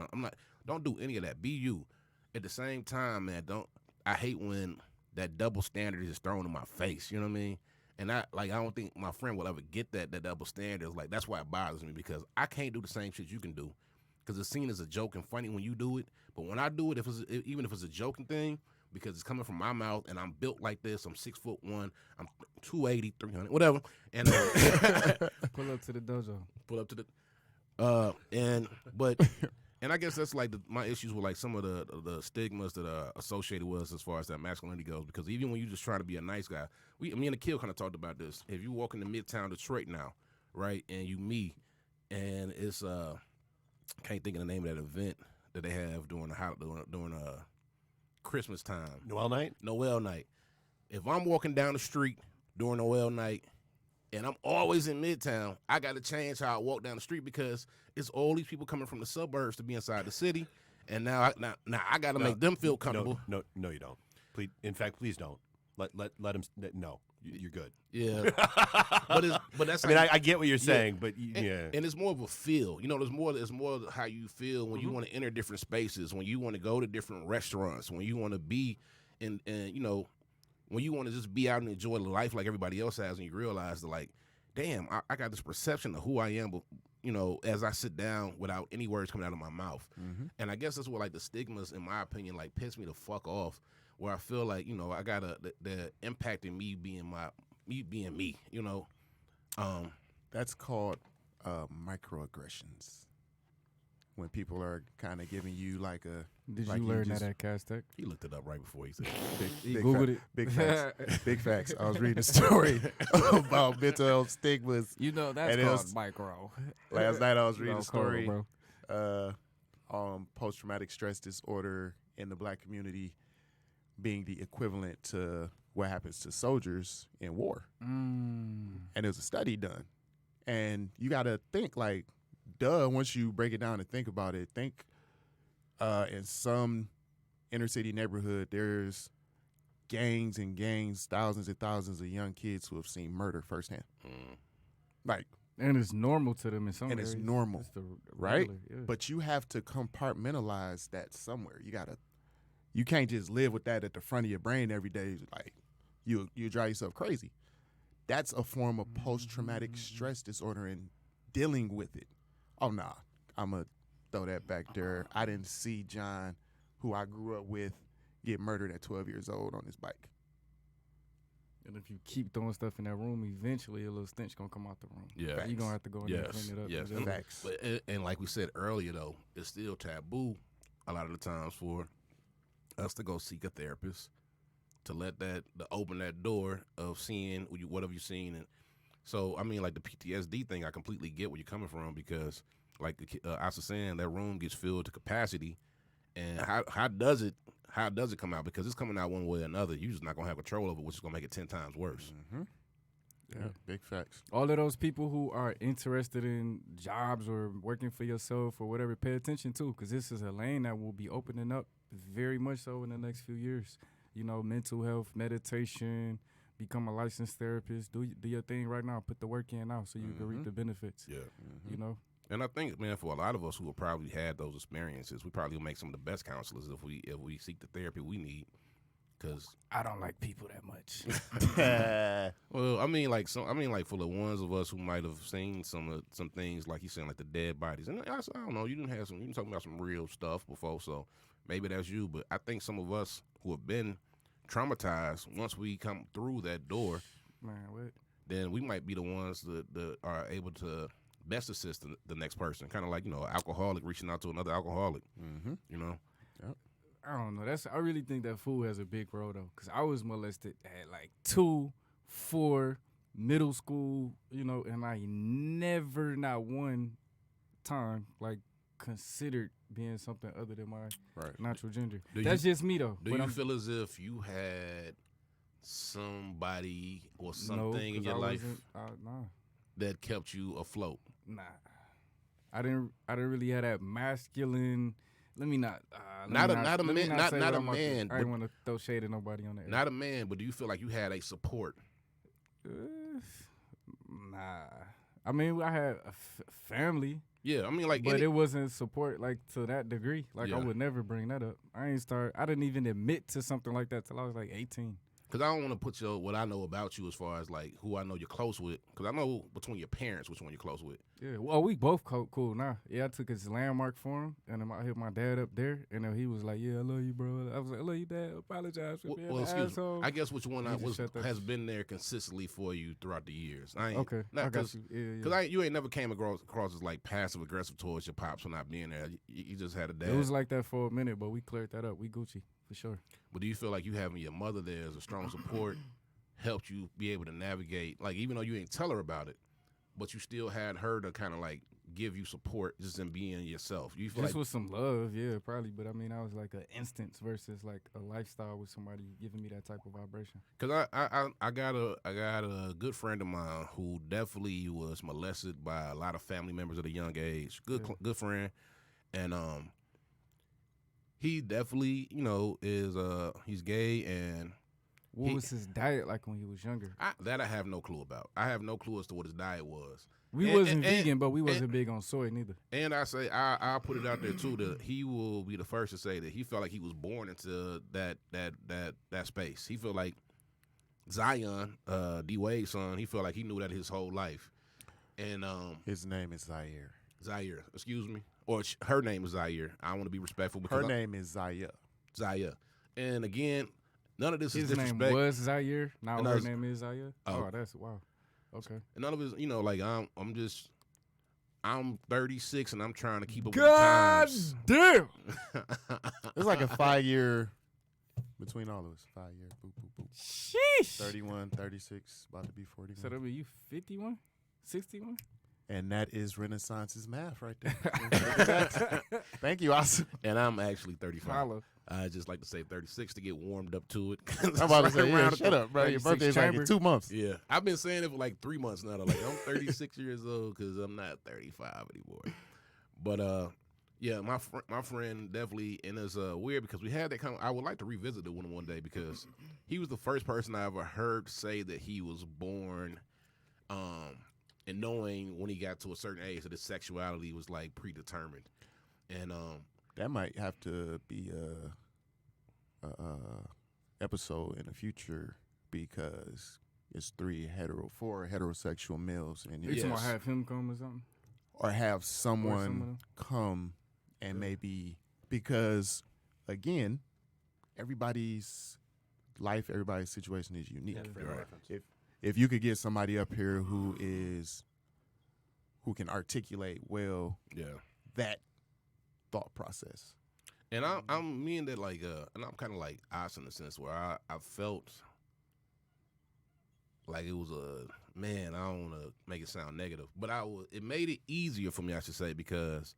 Don't do any of that. Be you. At the same time, man, I hate when that double standard is thrown in my face. You know what I mean? And I don't think my friend will ever get that double standard. Like, that's why it bothers me, because I can't do the same shit you can do. Because it's seen as a joke and funny when you do it. But when I do it, even if it's a joking thing, because it's coming from my mouth and I'm built like this, I'm 6'1", I'm 280, 300, whatever. And pull up to the dojo. Pull up to the and I guess that's like my issues with like some of the stigmas that are associated with us as far as that masculinity goes. Because even when you just try to be a nice guy, me and the kid kind of talked about this. If you walk into Midtown Detroit now, right, and you meet, and it's can't think of the name of that event that they have during Christmas time. Noel night. If I'm walking down the street during Noel night and I'm always in Midtown, I got to change how I walk down the street, because it's all these people coming from the suburbs to be inside the city, and now I got to make them feel comfortable. No, you don't. Please, in fact, please don't. Let them. No, you're good. Yeah, but that's. I mean, I get what you're saying, but yeah, and it's more of a feel. You know, there's more how you feel when you want to enter different spaces, when you want to go to different restaurants, when you want to be in you know, when you want to just be out and enjoy life like everybody else has, and you realize that, like, damn, I got this perception of who I am, but, you know, as I sit down without any words coming out of my mouth. Mm-hmm. And I guess that's what, like, the stigmas, in my opinion, like, piss me the fuck off, where I feel like, you know, I got the impact in me being me, you know. That's called microaggressions. When people are kind of giving you like a. Did you learn that at Castech? He looked it up right before he said it. He Googled it. Big facts. Big facts. I was reading a story about mental health stigmas. You know, that's called micro. Last night I was reading a story on post-traumatic stress disorder in the black community being the equivalent to what happens to soldiers in war. And there was a study done. And you got to think, like, once you break it down and think about it, think in some inner city neighborhood, there's gangs and gangs, thousands and thousands of young kids who have seen murder firsthand. Like, and it's normal to them in some areas. And it's normal, right? Yeah. But you have to compartmentalize that somewhere. You can't just live with that at the front of your brain every day. Like, you drive yourself crazy. That's a form of post-traumatic stress disorder and dealing with it. Oh, nah, I'm going to throw that back there. I didn't see John, who I grew up with, get murdered at 12 years old on his bike. And if you keep throwing stuff in that room, eventually a little stench going to come out the room. Yeah. You're going to have to go in there and clean it up. Yes. Facts. And like we said earlier, though, it's still taboo a lot of the times for us to go seek a therapist, to open that door of seeing whatever you've seen. And so, I mean, like the PTSD thing, I completely get where you're coming from, because, like I was saying, that room gets filled to capacity, and how does it come out? Because it's coming out one way or another. You're just not gonna have control over it, which is gonna make it 10 times worse. Mm-hmm. Yeah, big facts. All of those people who are interested in jobs or working for yourself or whatever, pay attention to, because this is a lane that will be opening up very much so in the next few years. You know, mental health, meditation. Become a licensed therapist. Do your thing right now. Put the work in now so you can reap the benefits. Yeah. You know? And I think, man, for a lot of us who have probably had those experiences, we probably will make some of the best counselors if we seek the therapy we need. Because I don't like people that much. Well, I mean, like for the ones of us who might have seen some things, like you said, like the dead bodies. And I don't know, you been talking about some real stuff before, so maybe that's you. But I think some of us who have been traumatized, once we come through that door, then we might be the ones that are able to best assist the next person. Kind of like, you know, an alcoholic reaching out to another alcoholic. Mm-hmm. You know? Yep. I don't know. I really think that food has a big role, though, because I was molested at like 2, 4, middle school, you know, and I never, not one time, like, considered being something other than my natural gender. That's just me, though. Do you feel as if you had somebody or something in your life that kept you afloat? Nah, I didn't really have that masculine. Let me not. Not a man. I didn't want to throw shade at nobody on that. Not a man, but do you feel like you had a support? Nah. I mean, I had a family, Yeah, I mean, like, but it wasn't support like to that degree. Like I Yeah. would never bring that up. I didn't even admit to something like that till I was like 18. because I don't want to put what I know about you as far as like who I know you're close with. Because I know between your parents which one you're close with. Yeah, well, we both cool now. Yeah, I took his landmark for him, and then I hit my dad up there, and then he was like, "Yeah, I love you, bro." I was like, "I love you, Dad. Apologize for being an Excuse me. asshole." I guess which one You just shut that- has been there consistently for you throughout the years. I ain't, Okay, not I got 'cause- you. Yeah. Because you ain't never came across as like passive aggressive towards your pops for not being there. You just had a dad. It was like that for a minute, but we cleared that up. We Gucci for sure. But do you feel like you having your mother there as a strong support helped you be able to navigate? Like even though you ain't tell her about it, but you still had her to kind of like give you support just in being yourself. You feel Just like with some love, yeah, probably. But I mean, I was like an instance versus like a lifestyle with somebody giving me that type of vibration. because I got a good friend of mine who definitely was molested by a lot of family members at a young age. Good friend, and he definitely is he's gay and. What was his diet like when he was younger? I have no clue about. I have no clue as to what his diet was. We wasn't vegan, but we wasn't big on soy neither. And I say I'll put it out there too that he will be the first to say that he felt like he was born into that space. He felt like Zion, D Wade's son. He felt like he knew that his whole life. And His name is Zaire. Zaire, excuse me, or her name is Zaire. I want to be respectful because Her name is Zaya. Zaire. And again, none of this His is name disrespect. was Zaire. Now And her I was- name is Zaire. Oh. Oh, that's wow. Okay. And none of his, like I'm 36 and I'm trying to keep up God with damn. the times. It's like a 5-year between all of us. 5 year. Boop, boop, boop. Sheesh. 31, 36, about to be 41. So that be you 51, 61? And that is Renaissance's math right there. Thank you, Austin. And I'm actually 35. Follow. I just like to say 36 to get warmed up to it. I'm about to say, yeah, Around the shut up, bro. Your 36 birthday's like chamber. in 2 months. Yeah, I've been saying it for like 3 months now. Like I'm 36 years old because I'm not 35 anymore. But yeah, my friend definitely, and it's weird because we had that kind of. I would like to revisit the one day because he was the first person I ever heard say that he was born, and knowing when he got to a certain age that his sexuality was like predetermined, and That might have to be a episode in the future because it's 4 heterosexual males in You here. talking about Yes. have him come or something? Or have some of someone them. come and Yeah. maybe because again, everybody's life, everybody's situation is unique. Yeah, frame of reference. If you could get somebody up here who can articulate well yeah. that thought process. And I'm meaning that like and I'm kind of like us in the sense where I felt like it was I don't want to make it sound negative, but it made it easier for me, I should say, because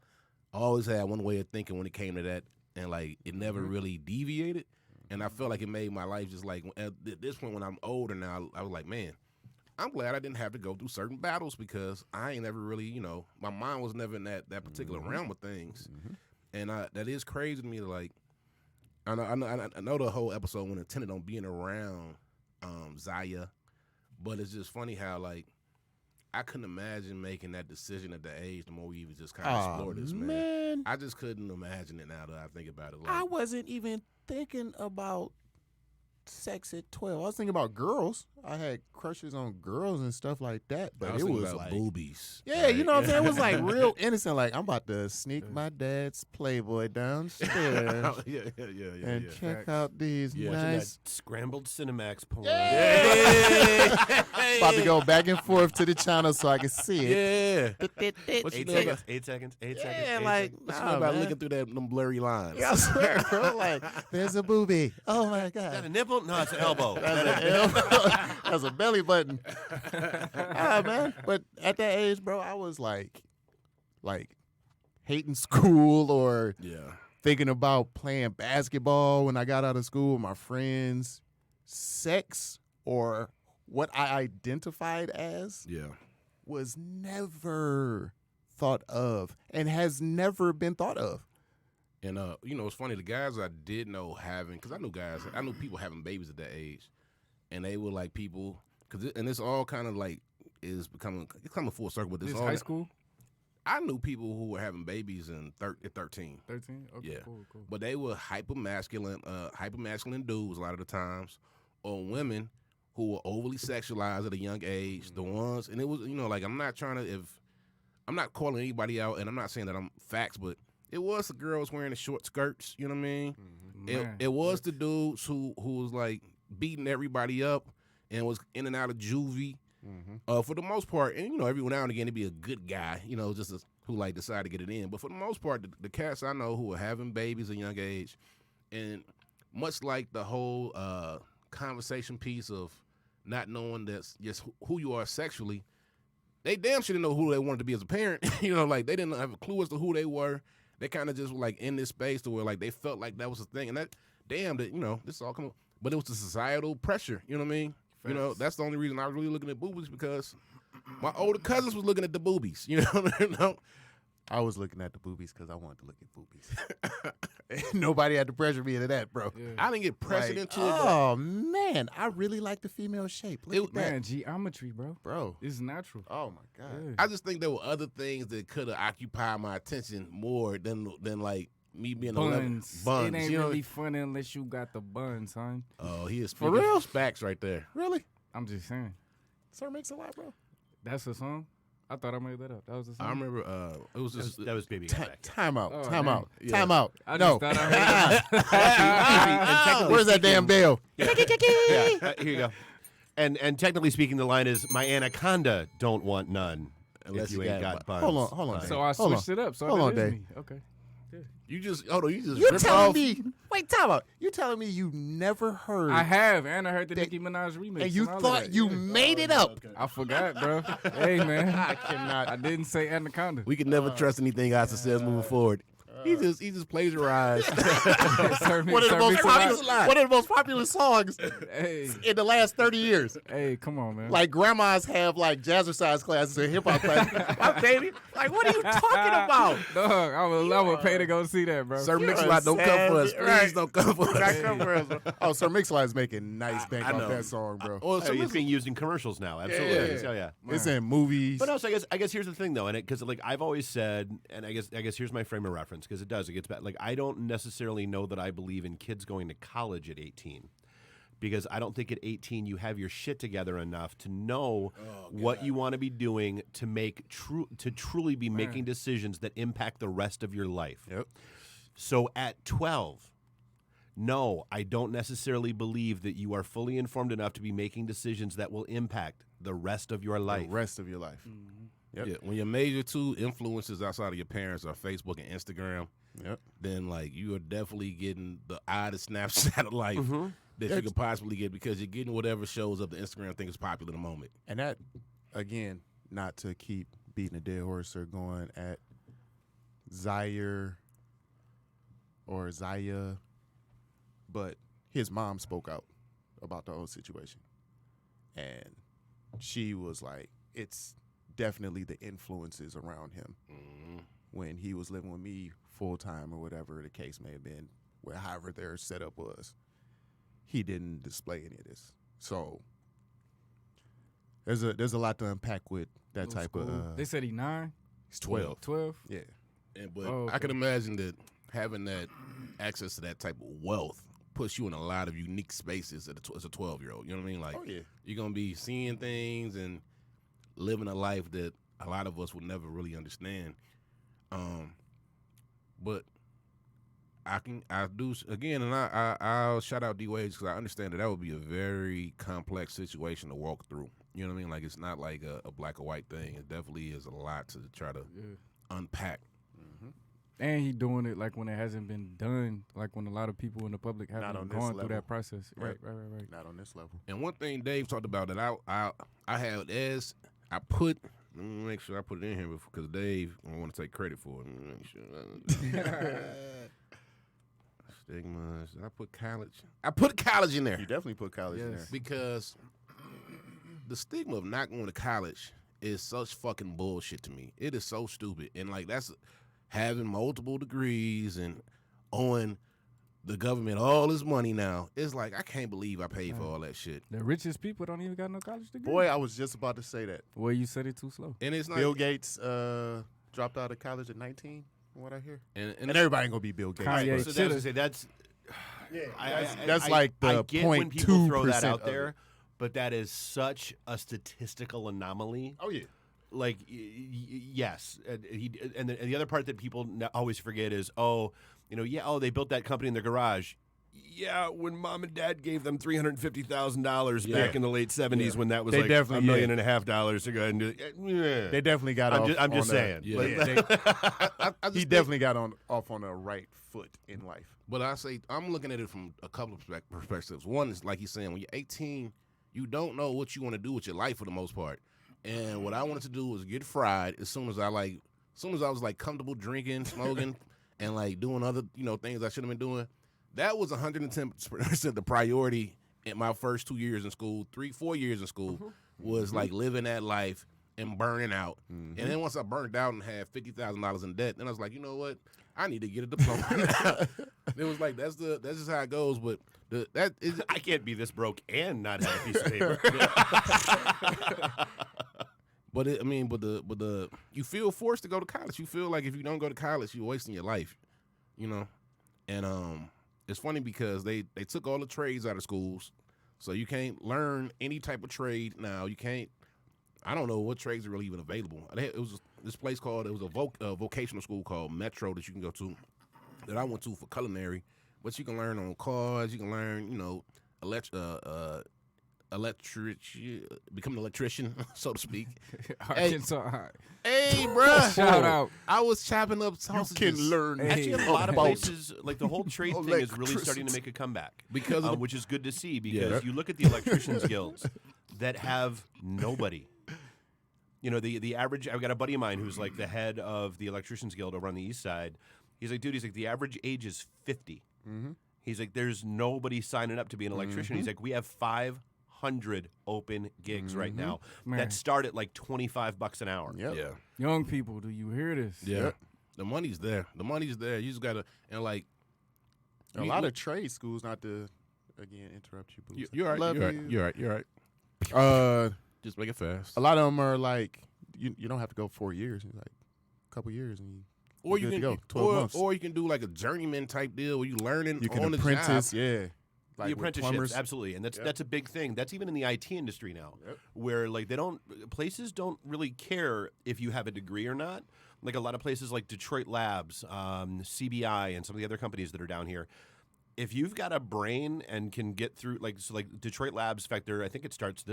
I always had one way of thinking when it came to that, and like it never really deviated, and I felt like it made my life just like at this point when I'm older now, I was like, man, I'm glad I didn't have to go through certain battles because I ain't never really, my mind was never in that particular realm of things. And that is crazy to me. Like, I know the whole episode went intended on being around Zaya, but it's just funny how like I couldn't imagine making that decision at the age the more we even just kind of explore this, man. I just couldn't imagine it now that I think about it. Like, I wasn't even thinking about sex at 12. I was thinking about girls. I had crushes on girls and stuff like that, but I was it thinking was about like boobies. yeah, you know what I'm saying? It was like real innocent. Like I'm about to sneak my dad's Playboy downstairs yeah. and check Facts. out these Yeah, nice. That scrambled Cinemax porn. About to go back and forth to the channel so I can see it. Yeah. What you 8 know seconds, about, 8 seconds, 8 Yeah, seconds. 8 like seconds. what you nah, know about man. looking through them blurry lines? Yeah, I swear, bro. Like there's a boobie. Oh my Is that a god. nipple? No, it's an elbow. That's an elbow. That's a belly button. Man. But at that age, bro, I was like hating school or Yeah. thinking about playing basketball when I got out of school with my friends. Sex or what I identified as Yeah. was never thought of and has never been thought of. And it's funny, the guys I did know having, because I knew people having babies at that age, and they were like people, and it's all kind of like is becoming full circle with this. This all high that- school? I knew people who were having babies at 13. 13? Okay, Yeah. cool. But they were hyper masculine dudes a lot of the times, or women who were overly sexualized at a young age. The ones, and it was, like I'm not calling anybody out, and I'm not saying that I'm facts, but it was the girls wearing the short skirts. You know what I mean? Man. It was the dudes who was like beating everybody up and was in and out of juvie. For the most part, and every now and again it'd be a good guy, who like decide to get it in. But for the most part, the cats I know who are having babies at a young age, and much like the whole conversation piece of not knowing that's just who you are sexually, they damn sure didn't know who they wanted to be as a parent. Like they didn't have a clue as to who they were. They kind of just were like in this space to where like they felt like that was a thing, and that this is all coming. But it was the societal pressure. You know what I mean? Facts. That's the only reason I was really looking at boobies, because my older cousins was looking at the boobies. You know? I was looking at the boobies because I wanted to look at boobies. Nobody had to pressure me into that, bro. Yeah. I didn't get pressured Like, into it. oh man, I really like the female shape. Look at that, Man, geometry, bro. It's natural. Oh my god. Yeah. I just think there were other things that could have occupied my attention more than like me being Buns. 11. It ain't really funny unless you got the buns, son. Oh, he is For speaking real? facts right there. Really? I'm just saying. Sir makes a lot, bro. That's a song? I thought I made that up. That was a song? I remember it was just That was Baby Got Back. Time out. Oh, Time damn. out. Yeah. Time out. I just No. thought I heard it. Where's that damn bell? Yeah, here you go. And technically speaking, the line is, "My anaconda don't want none Unless if you you ain't got got buns." Hold on, Dave. So I Hold on. switched it up. So Hold that on, is Dave. me. Okay. you just You rip telling off. me? Wait, time out. You telling me you never heard? I have, and I heard the That- Nicki Minaj remix. and you all of thought that. you Yeah. made it up. I forgot, bro. Hey, man. I cannot. I didn't say anaconda. We can never trust anything Asa says moving forward. He just plagiarized. Sir, One of the sir, most mix it popular, up. one of the most popular songs Hey, in the last 30 years. hey, come on, man. Like grandmas have like jazzercise classes and hip hop classes. My baby, like what are you talking about? Dog, I would pay to go see that, bro. Sir You're Mix-a-Lot, a don't come for us. savage. Please Right. don't come for us. Not come for us, bro. Oh, Sir Mix-a-Lot is making nice bank I off know. that song, bro. Well, Oh, Sir it's Mix- being used in commercials now. Absolutely. Yeah. Oh, yeah. It's in movies. But also, I guess here's the thing though, and because like I've always said, and I guess here's my frame of reference because it gets back. Like I don't necessarily know that I believe in kids going to college at 18, because I don't think at 18 you have your shit together enough to know what you want to be doing to truly be making decisions that impact the rest of your life. Yep. So at 12. No, I don't necessarily believe that you are fully informed enough to be making decisions that will impact the rest of your life. The rest of your life. Yep. Yeah, when your major two influences outside of your parents are Facebook and Instagram, Yep. then like you are definitely getting the oddest Snapchat of life that you could possibly get, because you're getting whatever shows up the Instagram thing is popular in the moment. And that, again, not to keep beating a dead horse or going at Zaire or Zaya, but his mom spoke out about the whole situation. And she was like, it's definitely the influences around him when he was living with me full time or whatever the case may have been, however their setup was. He didn't display any of this. So there's a lot to unpack with that type of. They said he 9, He's 12. 12. Yeah. But Oh, I can imagine that having that access to that type of wealth puts you in a lot of unique spaces as a 12-year-old. You know what I mean? Like, Oh, yeah. you're going to be seeing things and living a life that a lot of us will never really understand. But I'll shout out D-Wage because I understand that would be a very complex situation to walk through. You know what I mean? Like, it's not like a black or white thing. It definitely is a lot to try to unpack. And he doing it like when it hasn't been done, like when a lot of people in the public haven't on this gone through level. that process. Yep. Right. Not on this level. And one thing Dave talked about that I had as I put, let me make sure I put it in here because Dave, I want to take credit for it. Let me make sure. Stigmas. I put college. I put college in there You definitely put college in Yes. there. because the stigma of not going to college is such fucking bullshit to me. It is so stupid. And like that's having multiple degrees and owing the government all this money now. It's like, I can't believe I paid for all that shit. The richest people don't even got no college degree. Boy, I was just about to say that. Well, you said it too slow. And it's not Bill Gates dropped out of college at 19, from what I hear. and And everybody ain't going to be Bill Gates. Kanye. but- So that's that's like the I get when people throw that 0.2% out of there, it. but that is such a statistical anomaly. Oh, yeah. Like, yes, and the other part that people always forget is, they built that company in their garage. Yeah, when mom and dad gave them $350,000 back in the late '70s, when that was They like definitely- $1.5 million to go ahead and do it. Yeah. They definitely got off. I'm just on saying. Yeah. Like, he definitely got off on the right foot in life. But I say, I'm looking at it from a couple of perspectives. One is, like he's saying, when you're 18, you don't know what you want to do with your life for the most part. And what I wanted to do was get fried as soon as I was like comfortable drinking, smoking, and like doing other, things I should have been doing. That was 110% the priority in my first 2 years in school, 4 years in school, was like living that life and burning out. And then once I burned out and had $50,000 in debt, then I was like, you know what? I need to get a diploma. It was like, that's just how it goes. But that is, I can't be this broke and not have a piece of paper. But you feel forced to go to college. You feel like if you don't go to college, you're wasting your life, And it's funny because they took all the trades out of schools, so you can't learn any type of trade now. You can't. I don't know what trades are really even available. It was this place called. It was a vocational school called Metro that you can go to, that I went to for culinary. But you can learn on cars. You can learn, become an electrician, so to speak. Arkansas High. Hey, bruh. Shout out. I was chopping up You sausages. can learn. Actually, a lot of about places, like the whole trade thing, is really starting to make a comeback, Because of the- which is good to see. Because Yeah. you look at the electricians guilds that have nobody. The average. I've got a buddy of mine who's like the head of the electricians guild over on the east side. He's like, dude. He's like, the average age is 50. Mm-hmm. He's like, there's nobody signing up to be an electrician. He's like, we have 500 open gigs right now Man. that start at like $25 an hour. Yep. Yeah. Young people, do you hear this? Yeah. Yep. The money's there. You just gotta, and like, A lot of trade schools, not to again interrupt you, Boots. You're right. Love You're you. right. You're right. Just make it fast. A lot of them are like you don't have to go 4 years. It's like a couple years and Or you're you good can to go. 12 months. or you can do like a journeyman type deal where you learning you can on apprentice. the Yeah. The Like with apprenticeships, plumbers. absolutely, and Yep. that's a big thing. That's even in the IT industry now, Yep. where like places don't really care if you have a degree or not. Like a lot of places like Detroit Labs, CBI, and some of the other companies that are down here. If you've got a brain and can get through, like Detroit Labs, in fact, I think it starts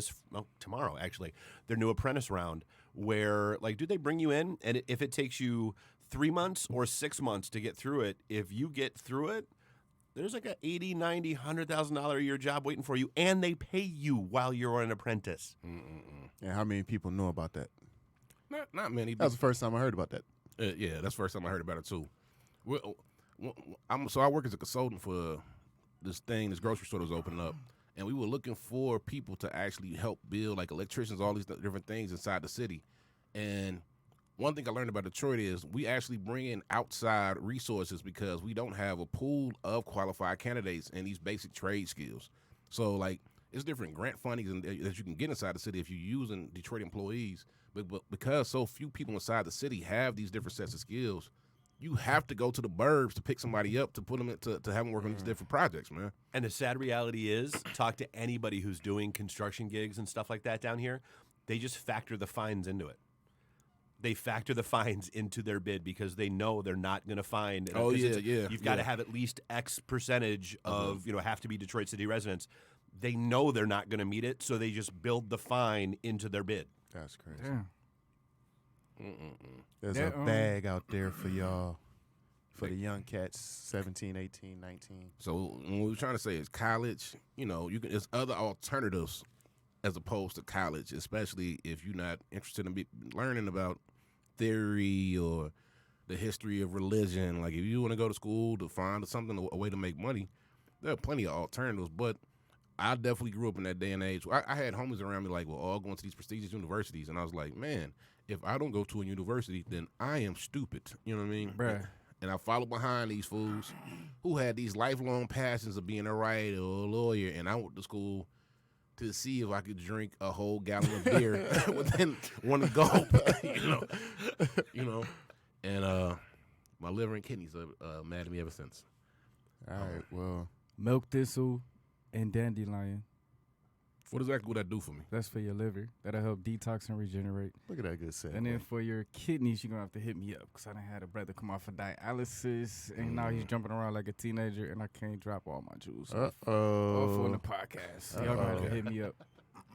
tomorrow actually. Their new apprentice round, where like, do they bring you in, and if it takes you 3 months or 6 months to get through it, if you get through it, there's like a $80,000, $90,000, $100,000 a year job waiting for you, and they pay you while you're an apprentice. And how many people know about that? Not many. That was the first time I heard about that. Yeah, that's the first time I heard about it too. So I work as a consultant for this grocery store that's opening up, and we were looking for people to actually help build like electricians, all these different things inside the city. And one thing I learned about Detroit is we actually bring in outside resources because we don't have a pool of qualified candidates in these basic trade skills. So like it's different grant fundings that you can get inside the city if you're using Detroit employees, but because so few people inside the city have these different sets of skills, you have to go to the burbs to pick somebody up to put them to have them work on these different projects, man. And the sad reality is, talk to anybody who's doing construction gigs and stuff like that down here, they just factor the fines into it. They factor the fines into their bid because they know they're not going to find. Oh, yeah. You've got to have at least X percentage of have to be Detroit City residents. They know they're not going to meet it, so they just build the fine into their bid. That's crazy. Damn. There's That, a bag out there for y'all, for the young cats, 17, 18, 19. So what we're trying to say is college, there's other alternatives as opposed to college, especially if you're not interested in learning about theory or the history of religion. Like if you want to go to school to find something, a way to make money, there are plenty of alternatives. But I definitely grew up in that day and age. I had homies around me like, well, all going to these prestigious universities. And I was like, man, if I don't go to a university, then I am stupid. You know what I mean? Bruh. and I followed behind these fools who had these lifelong passions of being a writer or a lawyer, and I went to school to see if I could drink a whole gallon of beer within one gulp, you know, and my liver and kidneys are mad at me ever since. All right, well, Milk thistle and dandelion. What exactly would that do for me? That's for your liver. That'll help detox and regenerate. look at that good set. And then for your kidneys, you're going to have to hit me up because I done had a brother come off of dialysis, and now he's jumping around like a teenager, and I can't drop all my juice off on the podcast. Y'all going to have to hit me up.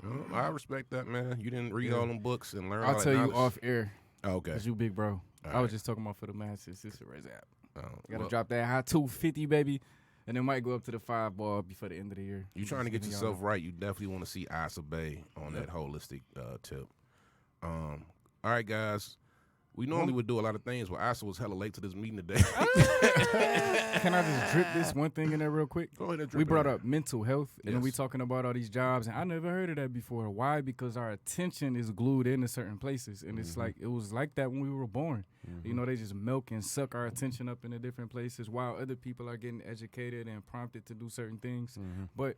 Well, I respect that, man. You didn't read all them books and learn all I'll that tell you knowledge. off air Oh, okay. because you big bro. All I was right. just talking about for the masses. This is where it's at. Oh, Got to well, drop that high 250, baby, and it might go up to the 5 ball before the end of the year. you trying to get Just giving yourself right. You definitely want to see Asa Bay on that holistic tip. All right, guys. We normally would do a lot of things, but Asa was hella late to this meeting today. Can I just drip this one thing in there real quick? Go ahead and drip We it brought in. up mental health, and then we Yes. talking about all these jobs, and I never heard of that before. Why? Because our attention is glued into certain places, and it's like it was like that when we were born. You know, they just milk and suck our attention up into different places while other people are getting educated and prompted to do certain things. But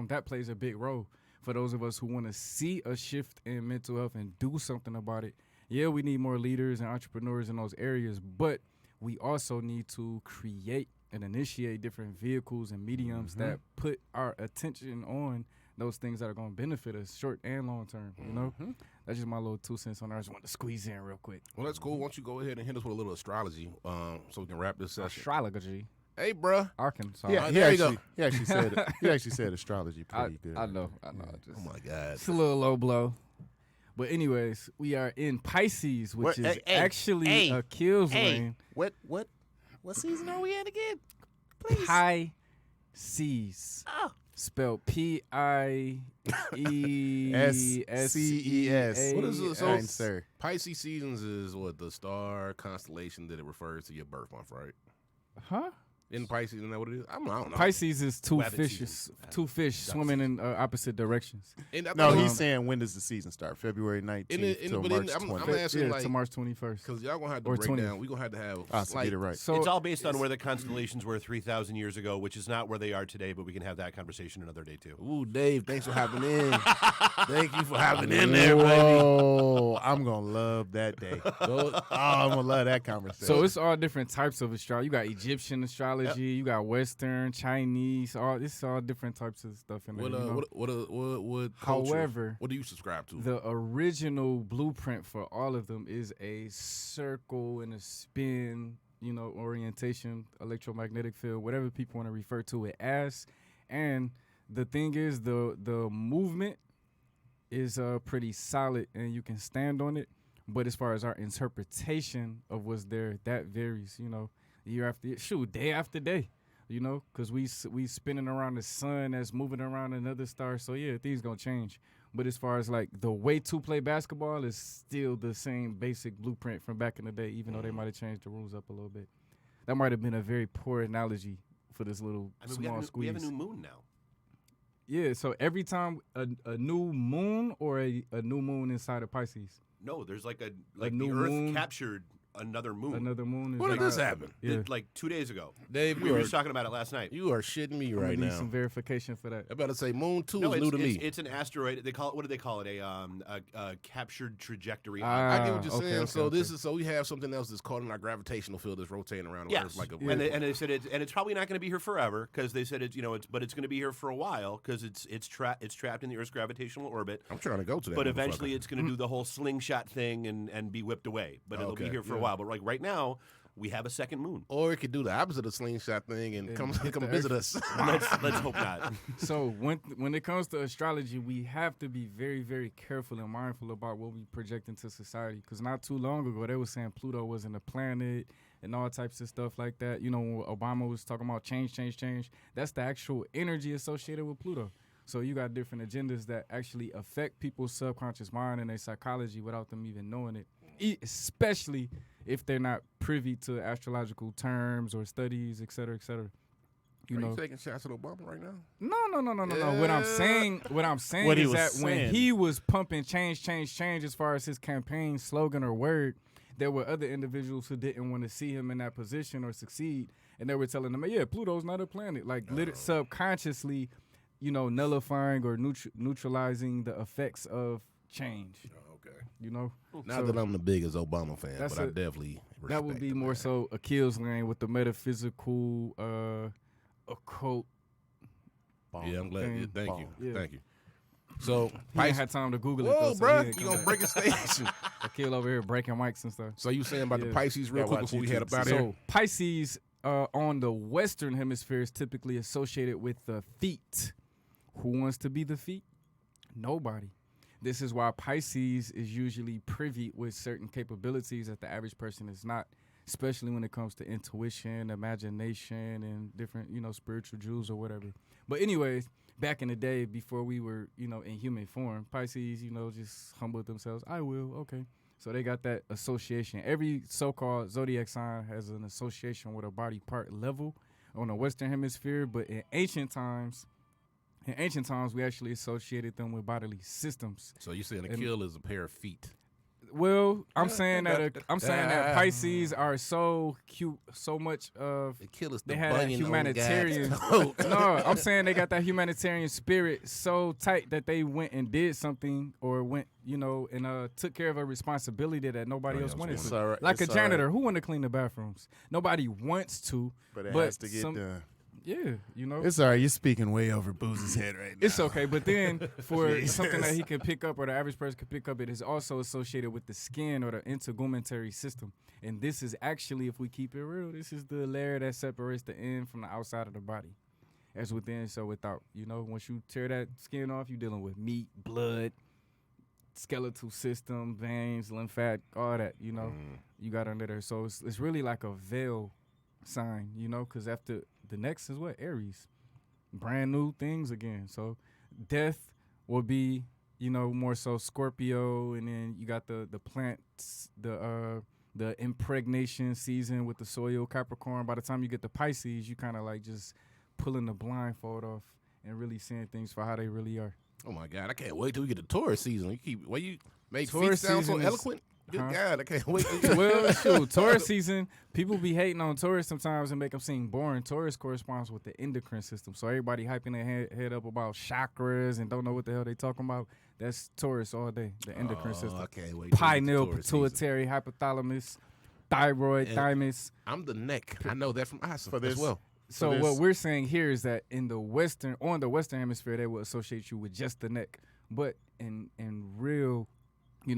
that plays a big role for those of us who want to see a shift in mental health and do something about it. Yeah, we need more leaders and entrepreneurs in those areas, but we also need to create and initiate different vehicles and mediums that put our attention on those things that are going to benefit us short and long term, you know? That's just my little 2 cents on there. I just want to squeeze in real quick. Well, that's cool. Why don't you go ahead and hit us with a little astrology so we can wrap this session. Astrology, Hey, bruh. Arkansas. Yeah, Oh, there you go. he actually said astrology I pretty good. know. Oh, my God. It's a little low blow. But anyways, we are in Pisces, which What- is actually a kills lane. What season are we in again? Pisces. Spelled P-I-E-S-C-E-S. What is it? Kind sir. Pisces seasons is what the star constellation that it refers to your birth month, right? Huh? In Pisces, isn't that what it is? I don't know. Pisces is two Webbing fishes, season. two fish swimming in opposite directions. And I No, think- he's saying when does the season start? February 19th till but March I'm 20th. asking, Yeah, like, to March 21st. because y'all going to have to Or break 20th. down. We're going to have Ah, so get it right. So It's all based on where the constellations were 3,000 years ago, which is not where they are today, but we can have that conversation another day, too. Ooh, Dave, thanks for hopping in. Thank you for hopping in there, baby. Whoa, I'm gonna love that day. I'm gonna love that conversation. So it's all different types of astrology. You got Egyptian astrology, you got Western, Chinese, it's all different types of stuff in there. What, you know? what culture- However, what do you subscribe to? The original blueprint for all of them is a circle and a spin, orientation, electromagnetic field, whatever people want to refer to it as. And the thing is, the movement is pretty solid, and you can stand on it. But as far as our interpretation of what's there, that varies. Year after year, day after day. Because we spinning around the sun that's moving around another star. So yeah, things gonna change. But as far as like the way to play basketball is still the same basic blueprint from back in the day, even though they might have changed the rules up a little bit. That might have been a very poor analogy for this little small squeeze. we have a new moon now. Yeah, so every time a new moon or a new moon inside of Pisces, No, there's like the new Earth moon. captured another moon. another moon is When did like- this happen? Yeah. Like 2 days ago. Dave, We were just talking about it last night. you are shitting me I'm gonna right need now. some verification for that. I better say Moon 2 No, is new to me. it's an asteroid. They call it. What do they call it? A captured trajectory. I get what you're okay, saying. okay, so okay. so we have something else that's caught in our gravitational field that's rotating around the Yes, Earth like a and they said it's probably not going to be here forever because they said it's going to be here for a while because it's trapped in the Earth's gravitational orbit. I'm trying to go to that. But eventually, motherfucker. it's going to do the whole slingshot thing and be whipped away. But it'll be Okay, here for a while. But like right now, we have a second moon. Or it could do the opposite of slingshot thing and come visit us. Let's hope not. So when it comes to astrology, we have to be very, very careful and mindful about what we project into society. Because not too long ago, they were saying Pluto wasn't a planet and all types of stuff like that. When Obama was talking about change, that's the actual energy associated with Pluto. So you got different agendas that actually affect people's subconscious mind and their psychology without them even knowing it, especially if they're not privy to astrological terms or studies, et cetera, et cetera. Are you taking shots at Obama right now? No. What I'm saying What he is was that when saying. he was pumping change as far as his campaign slogan or word, there were other individuals who didn't want to see him in that position or succeed, and they were telling him, yeah, Pluto's not a planet. Like subconsciously, nullifying or neutralizing the effects of change. Okay. So Not that I'm the biggest Obama fan, but I definitely respect that would be more so Achilles' lane with the metaphysical, occult. Yeah, I'm glad. thing. Yeah, thank you. Yeah. Thank you. So, He ain't had time to Google it. whoa, though, bro, so he you gonna break a station. Akil over here breaking mics and stuff. So you saying about the Yeah. Pisces real Yeah, quick watch before we YouTube. head up out of So here? Pisces on the Western Hemisphere is typically associated with the feet. Who wants to be the feet? Nobody. This is why Pisces is usually privy with certain capabilities that the average person is not, especially when it comes to intuition, imagination, and different, spiritual jewels or whatever. But anyways, back in the day before we were, in human form, Pisces, just humbled themselves. I will, okay. So they got that association. Every so-called zodiac sign has an association with a body part level on the Western Hemisphere, but in ancient times, we actually associated them with bodily systems. So you saying Akil is a pair of feet? Well, I'm saying that Pisces are so cute, so much of Akil is the they had that bunion on humanitarian. God's toe. No, I'm saying they got that humanitarian spirit so tight that they went and did something or went, and took care of a responsibility that nobody else wanted It's to. all right. Like a It's all right. janitor, who want to clean the bathrooms? Nobody wants to, But it has to get done. Yeah, It's all right. You're speaking way over Booz's head right now. It's okay, but then for Jesus. something that he can pick up or the average person can pick up, it is also associated with the skin or the integumentary system. And this is actually, if we keep it real, this is the layer that separates the in from the outside of the body. As within, so without. Once you tear that skin off, you're dealing with meat, blood, skeletal system, veins, lymphatic, all that, you got under there. So it's really like a veil sign, because after the next is what? Aries. Brand new things again. So death will be, more so Scorpio, and then you got the plants, the impregnation season with the soil, Capricorn. By the time you get to Pisces, you kind of like just pulling the blindfold off and really seeing things for how they really are. Oh my God, I can't wait till we get to Taurus season. You make feet Taurus sound so season is- eloquent. Good God, I can't wait. Well, shoot, Taurus season, people be hating on Taurus sometimes and make them seem boring. Taurus corresponds with the endocrine system. So everybody hyping their head up about chakras and don't know what the hell they talking about. That's Taurus all day, the endocrine system. I can't wait. Pineal, till we get to Taurus season. pituitary, hypothalamus, thyroid, And- thymus. I'm the neck. I know that from Asa For as this- well. So this- what we're saying here is that on the Western Hemisphere, they will associate you with just the neck. But in real,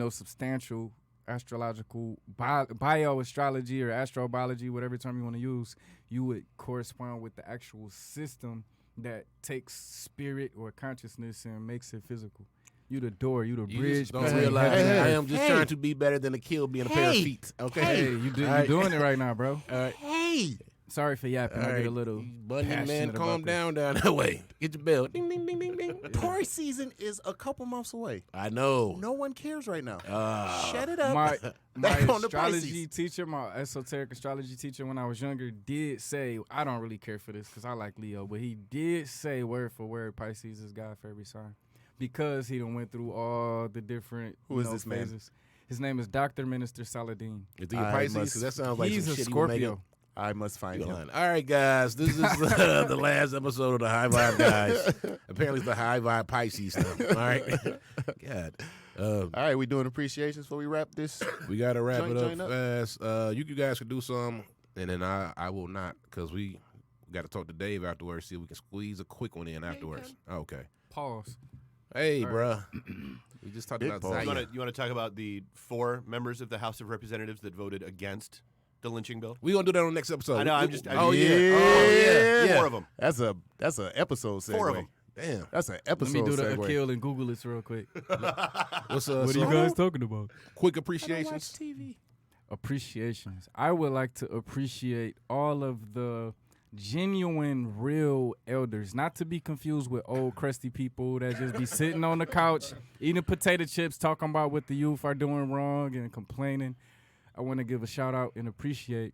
substantial astrological bioastrology or astrobiology, whatever term you want to use, you would correspond with the actual system that takes spirit or consciousness and makes it physical. You the door, you the You bridge. just don't between realize heaven that and I earth. am just trying to be better than Akil being a pair of feet. Okay. Hey, you doing it right now, bro. Hey. Sorry for yapping. I get a little Bunyan man, passionate calm about down that way. Get your bell. Ding, ding, ding, ding, ding. Taurus season is a couple months away. I know. No one cares right now. Ah. Shut it this. up. My Back on the astrology Pisces. teacher, my esoteric astrology teacher when I was younger did say, I don't really care for this because I like Leo, but he did say word for word Pisces is God for every sign because he done went through all the different Who is this man? phases. His name is Dr. Minister Saladin. Is he a I Pisces? must- 'Cause that sounds like He's some a shit he would make Scorpio. up. I must find him. All right, guys. This is the last episode of the High Vibe Guys. Apparently, it's the High Vibe Pisces stuff. All right. God. All right, we doing appreciations before we wrap this. We got to wrap Joint, it up joint up. fast. You guys can do some, and then I will not because we got to talk to Dave afterwards, see if we can squeeze a quick one in afterwards. Okay. Pause. Hey, All bruh. We just talked Big about pause. Zaya. You want to talk about the 4 members of the House of Representatives that voted against the lynching bill? We're going to do that on the next episode. I know, I'm We- just- Oh, yeah. yeah. Oh, yeah. 4 of them. That's a episode segue. 4 of them. Damn. That's an Let episode me do the segue. Akil and Google this real quick. What's What are you guys talking about? quick appreciations? TV. Appreciations. I would like to appreciate all of the genuine, real elders, not to be confused with old crusty people that just be sitting on the couch eating potato chips, talking about what the youth are doing wrong and complaining. I want to give a shout out and appreciate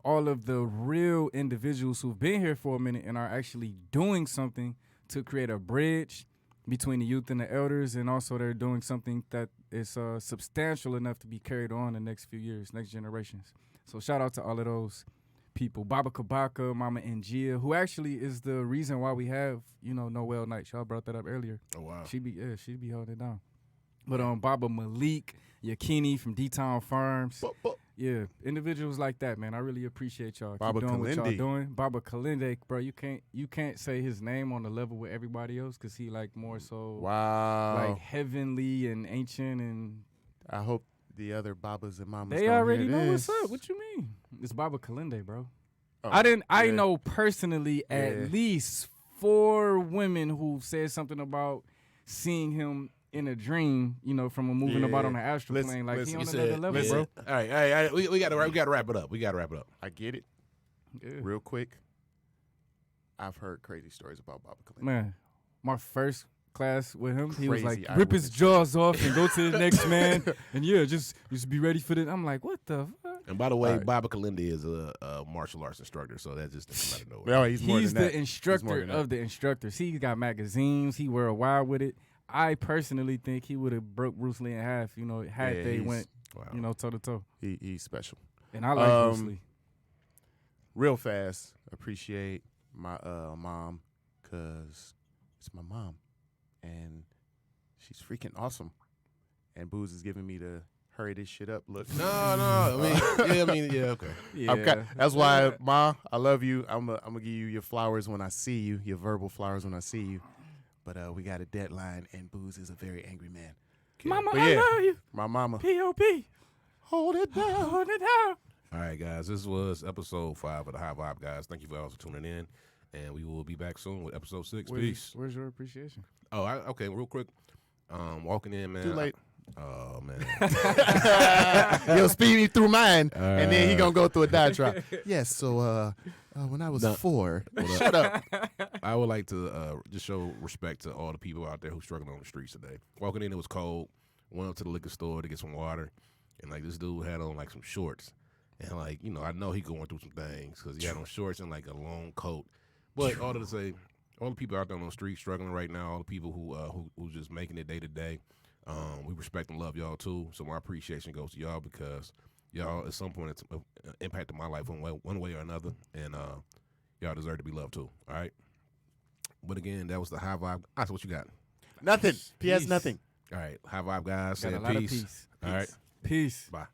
all of the real individuals who've been here for a minute and are actually doing something to create a bridge between the youth and the elders, and also they're doing something that is substantial enough to be carried on the next few years, next generations. So shout out to all of those people. Baba Kabaka, Mama Ngia, who actually is the reason why we have, Noel Nights. Y'all brought that up earlier. Oh, wow. She be holding it down. But Baba Malik, Yakini from D-Town Farms. Yeah, individuals like that, man. I really appreciate y'all. Baba Keep doing what y'all Kalindi. doing. Baba Kalinde, bro, you can't say his name on the level with everybody else because he like more so Wow. like heavenly and ancient, and I hope the other Babas and Mamas they don't already hear know this. what's up. What you mean? It's Baba Kalinde, bro. Oh, I yeah. know personally Yeah. at least 4 women who said something about seeing him in a dream, from a moving Yeah. about on an astral Listen- plane. Like listen, he on You another said- level, yeah. bro. All right. We got to wrap it up. We got to wrap it up. I get it. Yeah. Real quick, I've heard crazy stories about Baba Kalindi. Man, my first class with him, he was like, Crazy rip his eyewitness. jaws off and go to the next man. And yeah, just be ready for this. I'm like, what the fuck? And by the way, All right. Baba Kalindi is a martial arts instructor, so that's just out of nowhere. No, he's more He's than the that. instructor than that. of the instructors. He got magazines. He worldwide with it. I personally think he would have broke Bruce Lee in half, had Yeah, they he's- went, Wow. toe to toe. He's special. And I like Bruce Lee. Real fast, appreciate my mom because it's my mom, and she's freaking awesome. And Booze is giving me the hurry this shit up look. No. Okay. Yeah. That's why, Ma, I love you. I'm gonna give you your flowers when I see you, your verbal flowers when I see you. But we got a deadline, and Booze is a very angry man. Mama, But I yeah. love you. My mama, P.O.P. hold it down. Hold it down. All right, guys. This was episode 5 of the High Vibe, guys. Thank you for all for tuning in, and we will be back soon with episode 6. Peace. Where's your appreciation? Oh, okay. Real quick. Walking in, man. Too late. Oh man. He'll speed me through mine, and then he Uh. gonna go through a diatribe. Yes, so when I was 4, shut up. I would like to just show respect to all the people out there who struggling on the streets today. Walking in, it was cold. Went up to the liquor store to get some water, and like this dude had on like some shorts, and like I know he going through some things because he had on shorts and like a long coat. But all to say, all the people out there on the street struggling right now, all the people who just making it day to day, we respect and love y'all too. So my appreciation goes to y'all because y'all at some point it's impacted my life one way or another, and y'all deserve to be loved too. All right. But again, that was the High Vibe. That's what you got. Nothing. P.S. Peace. Nothing. All right, High Vibe guys. Got a Saying lot of peace. peace. All right, Peace. bye.